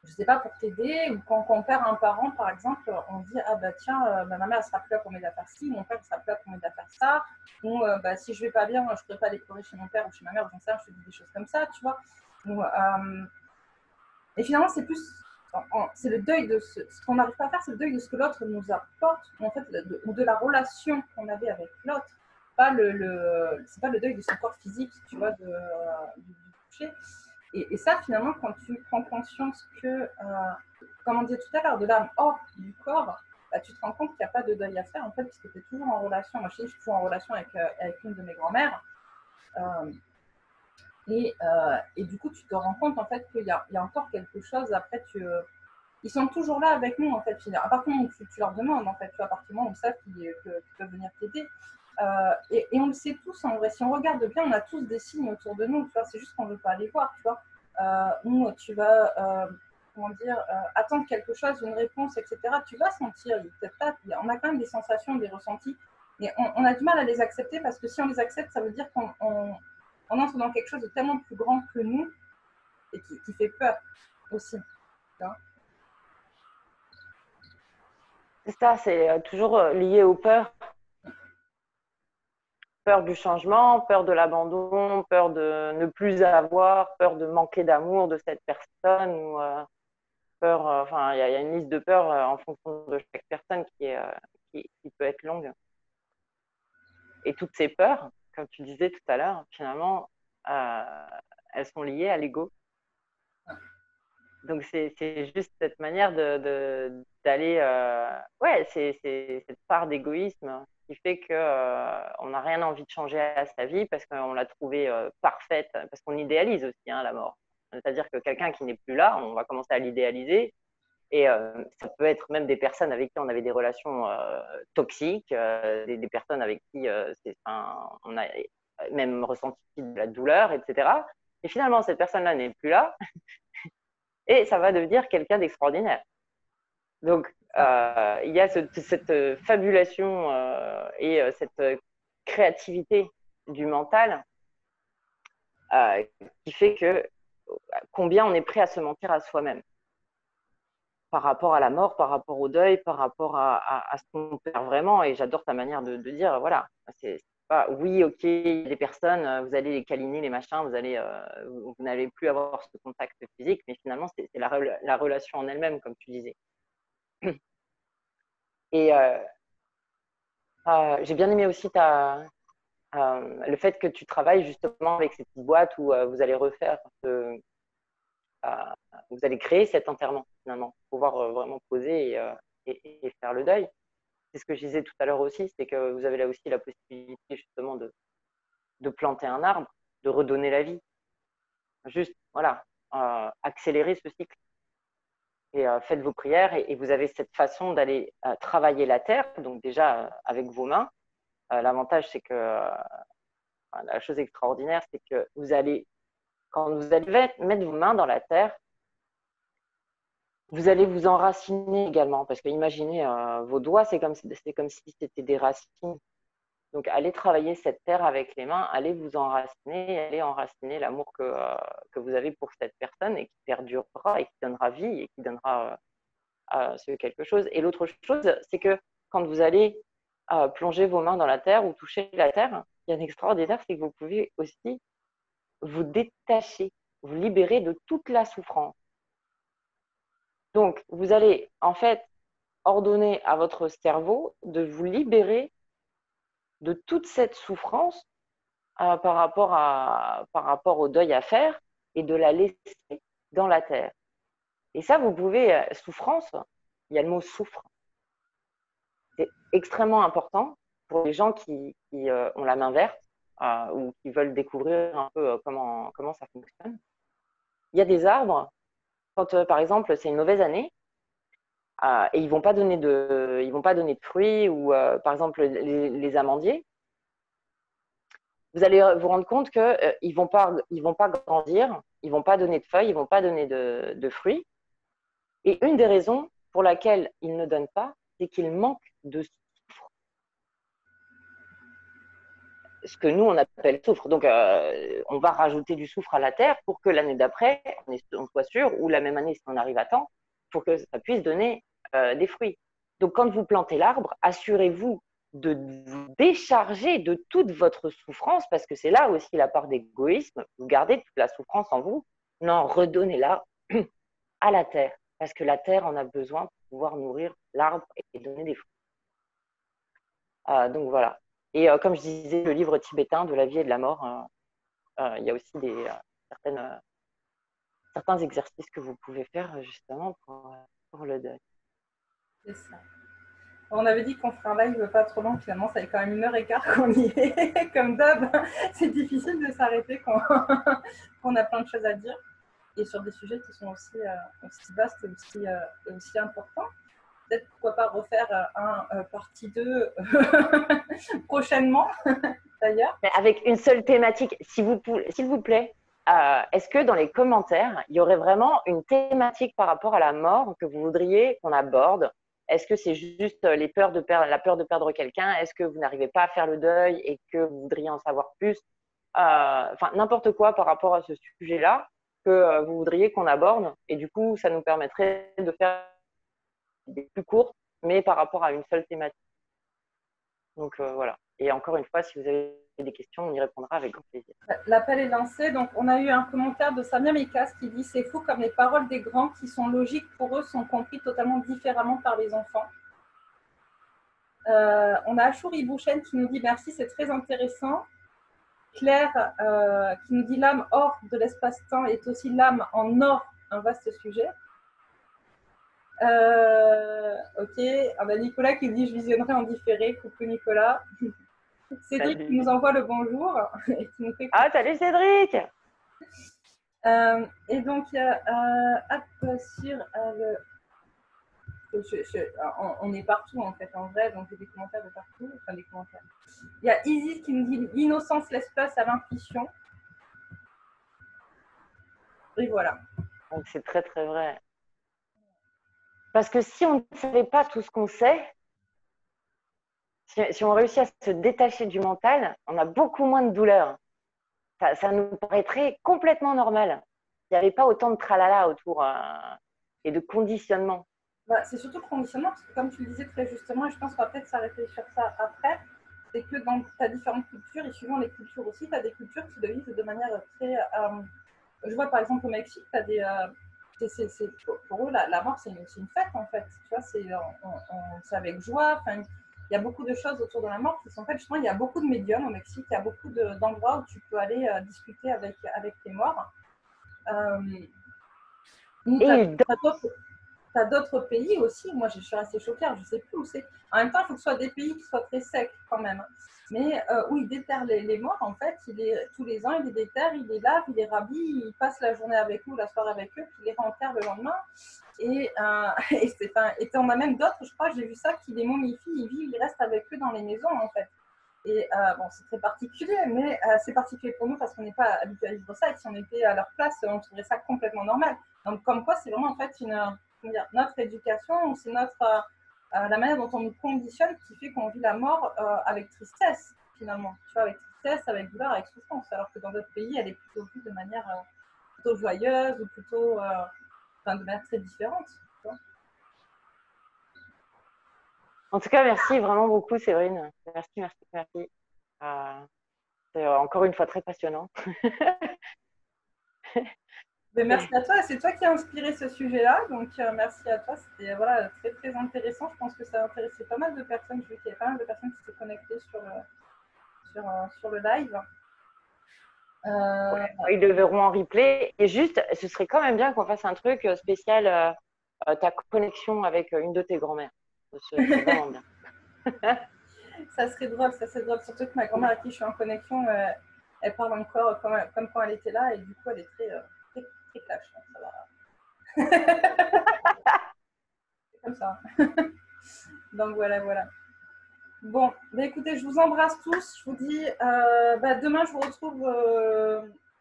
je ne sais pas, pour t'aider, ou quand on perd un parent, par exemple, on dit, ah bah tiens, ma maman, elle sera plus là pour m'aider à faire ci, mon père, ne sera plus là pour m'aider à faire ça, ou bah, si je vais pas bien, je ne pourrais pas aller pleurer chez mon père ou chez ma mère, j'en sais rien, je te dis des choses comme ça, tu vois. Ou, et finalement, c'est plus, c'est le deuil de ce qu'on n'arrive pas à faire, c'est le deuil de ce que l'autre nous apporte, en fait, ou de la relation qu'on avait avec l'autre. C'est pas le deuil de son corps physique, tu vois, du toucher. Et ça, finalement, quand tu prends conscience que, comme on disait tout à l'heure, de l'âme hors du corps, bah, tu te rends compte qu'il n'y a pas de deuil à faire, en fait, parce que tu es toujours en relation. Moi, je suis toujours en relation avec une de mes grand-mères. Et du coup, tu te rends compte, en fait, qu'il y a encore quelque chose. Après, ils sont toujours là avec nous, en fait. À partir du moment où tu leur demandes, en fait, tu vois, à partir du moment où ils savent qu'ils peuvent venir t'aider. Et on le sait tous, en vrai. Si on regarde bien, on a tous des signes autour de nous, tu vois. C'est juste qu'on ne veut pas les voir, tu vois. Où tu vas, comment dire, attendre quelque chose, une réponse, etc. Tu vas sentir, on a quand même des sensations, des ressentis. Mais on a du mal à les accepter parce que si on les accepte, ça veut dire qu'on entre dans quelque chose de tellement plus grand que nous et qui fait peur aussi. Tu vois. C'est ça, c'est toujours lié aux peurs. Peur du changement, peur de l'abandon, peur de ne plus avoir, peur de manquer d'amour de cette personne, ou peur, enfin, il y a une liste de peurs en fonction de chaque personne qui peut être longue. Et toutes ces peurs, comme tu disais tout à l'heure, finalement, elles sont liées à l'ego. Donc, c'est juste cette manière d'aller. Ouais, c'est cette part d'égoïsme qui fait qu'on n'a rien envie de changer à sa vie parce qu'on l'a trouvée parfaite, parce qu'on idéalise aussi la mort. C'est-à-dire que quelqu'un qui n'est plus là, on va commencer à l'idéaliser. Et ça peut être même des personnes avec qui on avait des relations toxiques, des personnes avec qui on a même ressenti de la douleur, etc. Et finalement, cette personne-là n'est plus là et ça va devenir quelqu'un d'extraordinaire. Donc, il y a cette fabulation et cette créativité du mental qui fait que combien on est prêt à se mentir à soi-même par rapport à la mort, par rapport au deuil, par rapport à ce qu'on perd vraiment. Et j'adore ta manière de dire, voilà, c'est pas, oui, ok, il y a des personnes, vous allez les câliner, les machins, vous n'allez plus avoir ce contact physique, mais finalement, c'est la relation en elle-même, comme tu disais. Et j'ai bien aimé aussi le fait que tu travailles justement avec ces petites boîtes où vous allez refaire, vous allez créer cet enterrement finalement, pouvoir vraiment poser et faire le deuil. C'est ce que je disais tout à l'heure aussi, c'est que vous avez là aussi la possibilité justement de planter un arbre, de redonner la vie. Juste, voilà, accélérer ce cycle. Et faites vos prières et vous avez cette façon d'aller travailler la terre, donc déjà avec vos mains. L'avantage, c'est que la chose extraordinaire, c'est que quand vous allez mettre vos mains dans la terre, vous allez vous enraciner également, parce que imaginez, vos doigts, c'est comme si c'était des racines. Donc, allez travailler cette terre avec les mains, allez vous enraciner, allez enraciner l'amour que vous avez pour cette personne et qui perdurera et qui donnera vie et qui donnera ce quelque chose. Et l'autre chose, c'est que quand vous allez plonger vos mains dans la terre ou toucher la terre, il y a un extraordinaire, c'est que vous pouvez aussi vous détacher, vous libérer de toute la souffrance. Donc, vous allez en fait ordonner à votre cerveau de vous libérer de toute cette souffrance par rapport au deuil à faire et de la laisser dans la terre. Et ça, vous pouvez, souffrance, il y a le mot souffre. C'est extrêmement important pour les gens qui ont la main verte ou qui veulent découvrir un peu comment ça fonctionne. Il y a des arbres, quand par exemple c'est une mauvaise année, et ils vont pas donner de fruits ou par exemple les amandiers, vous allez vous rendre compte que ils vont pas grandir, ils vont pas donner de feuilles, ils vont pas donner de fruits. Et une des raisons pour laquelle ils ne donnent pas, c'est qu'ils manquent de soufre, ce que nous on appelle soufre. Donc on va rajouter du soufre à la terre pour que l'année d'après on soit sûr, ou la même année si on arrive à temps, pour que ça puisse donner des fruits. Donc quand vous plantez l'arbre, assurez-vous de vous décharger de toute votre souffrance, parce que c'est là aussi la part d'égoïsme. Vous gardez toute la souffrance en vous. Non, redonnez-la à la terre, parce que la terre en a besoin pour pouvoir nourrir l'arbre et donner des fruits. Donc voilà. Et comme je disais, le livre tibétain de la vie et de la mort, il y a aussi certains exercices que vous pouvez faire justement pour le deuil. C'est ça. On avait dit qu'on ferait un live pas trop long, finalement, ça fait quand même 1h15 qu'on y est. Comme d'hab, c'est difficile de s'arrêter quand on a plein de choses à dire. Et sur des sujets qui sont aussi vastes et aussi importants. Peut-être pourquoi pas refaire un partie 2 prochainement, d'ailleurs. Mais avec une seule thématique, s'il vous plaît, est-ce que dans les commentaires, il y aurait vraiment une thématique par rapport à la mort que vous voudriez qu'on aborde? Est-ce que c'est juste la peur de perdre quelqu'un? Est-ce que vous n'arrivez pas à faire le deuil et que vous voudriez en savoir plus? Enfin, n'importe quoi par rapport à ce sujet-là que vous voudriez qu'on aborde. Et du coup, ça nous permettrait de faire des plus courtes, mais par rapport à une seule thématique. Donc voilà. Et encore une fois, si vous avez des questions, on y répondra avec grand plaisir. L'appel est lancé. Donc, on a eu un commentaire de Samia Mekas qui dit « C'est fou comme les paroles des grands qui sont logiques pour eux sont comprises totalement différemment par les enfants. » On a Achouri Bouchen qui nous dit « Merci, c'est très intéressant. » Claire qui nous dit « L'âme hors de l'espace-temps est aussi l'âme en or, un vaste sujet. » Ok, on a Nicolas qui dit « Je visionnerai en différé. » Coucou Nicolas. Cédric qui nous envoie le bonjour. Et qui nous fait... Ah, salut Cédric. Et donc, il y a on est partout en fait, en vrai, donc j'ai des commentaires de partout. Enfin, des commentaires. Il y a Isis qui nous dit « L'innocence laisse place à l'intuition. » Et voilà. Donc, c'est très, très vrai. Parce que si on ne savait pas tout ce qu'on sait, si on réussit à se détacher du mental, on a beaucoup moins de douleur. Ça nous paraîtrait complètement normal. Il n'y avait pas autant de tralala autour et de conditionnement. Bah, c'est surtout le conditionnement, parce que comme tu le disais très justement, et je pense qu'on va peut-être s'arrêter sur ça après, c'est que dans ta différentes cultures, et suivant les cultures aussi, tu as des cultures qui le vivent de manière très... je vois par exemple au Mexique, tu as des... pour eux, la mort, c'est une fête en fait. Tu vois, c'est avec joie. Enfin, il y a beaucoup de choses autour de la mort qui sont faites. Justement, il y a beaucoup de médiums au Mexique, il y a beaucoup d'endroits où tu peux aller discuter avec tes morts. Tu as d'autres pays aussi. Moi, je suis assez choquée. Je ne sais plus où c'est. En même temps, il faut que ce soit des pays qui soient très secs quand même. Mais où ils déterrent les morts, en fait, tous les ans, ils les déterrent, ils les lavent, ils les rhabillent, ils passent la journée avec eux, la soirée avec eux, puis ils les renterrent le lendemain. Et on a même d'autres, je crois, j'ai vu ça, qui les momifient, ils vivent, ils restent avec eux dans les maisons, en fait. Et bon, c'est très particulier, mais c'est particulier pour nous parce qu'on n'est pas habitué à vivre ça. Et si on était à leur place, on trouverait ça complètement normal. Donc, comme quoi, c'est vraiment en fait notre éducation, c'est la manière dont on nous conditionne qui fait qu'on vit la mort avec tristesse, finalement. Tu vois, avec tristesse, avec douleur, avec souffrance. Alors que dans d'autres pays, elle est plutôt vue de manière plutôt joyeuse ou plutôt de manière très différente. Tu vois. En tout cas, merci vraiment beaucoup, Séverine. Merci, merci, merci. C'est encore une fois très passionnant. Mais merci à toi, c'est toi qui as inspiré ce sujet-là, donc merci à toi, c'était voilà, très très intéressant. Je pense que ça a intéressé pas mal de personnes, je vu qu'il y avait pas mal de personnes qui se connectaient sur le live. Ils le verront en replay. Et juste, ce serait quand même bien qu'on fasse un truc spécial, ta connexion avec une de tes grand-mères. C'est vraiment bien. Ça serait drôle, surtout que ma grand-mère à qui je suis en connexion, elle parle encore comme quand elle était là, et du coup elle est très, très, très clash, donc ça va. C'est comme ça. Donc voilà, voilà. Bon, bah écoutez, je vous embrasse tous. Je vous dis, demain, je vous retrouve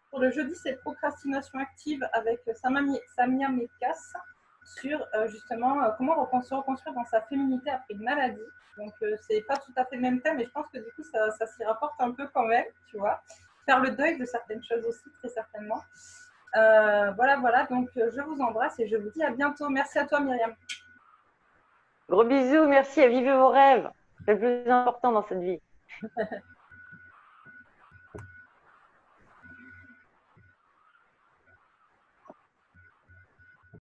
pour le jeudi, c'est procrastination active avec Samia Mekas sur justement comment se reconstruire dans sa féminité après une maladie. Donc, c'est pas tout à fait le même thème, mais je pense que du coup, ça s'y rapporte un peu quand même, tu vois. Faire le deuil de certaines choses aussi, très certainement. Voilà, voilà. Donc, je vous embrasse et je vous dis à bientôt. Merci à toi, Myriam. Gros bisous, merci et vivez vos rêves. C'est le plus important dans cette vie.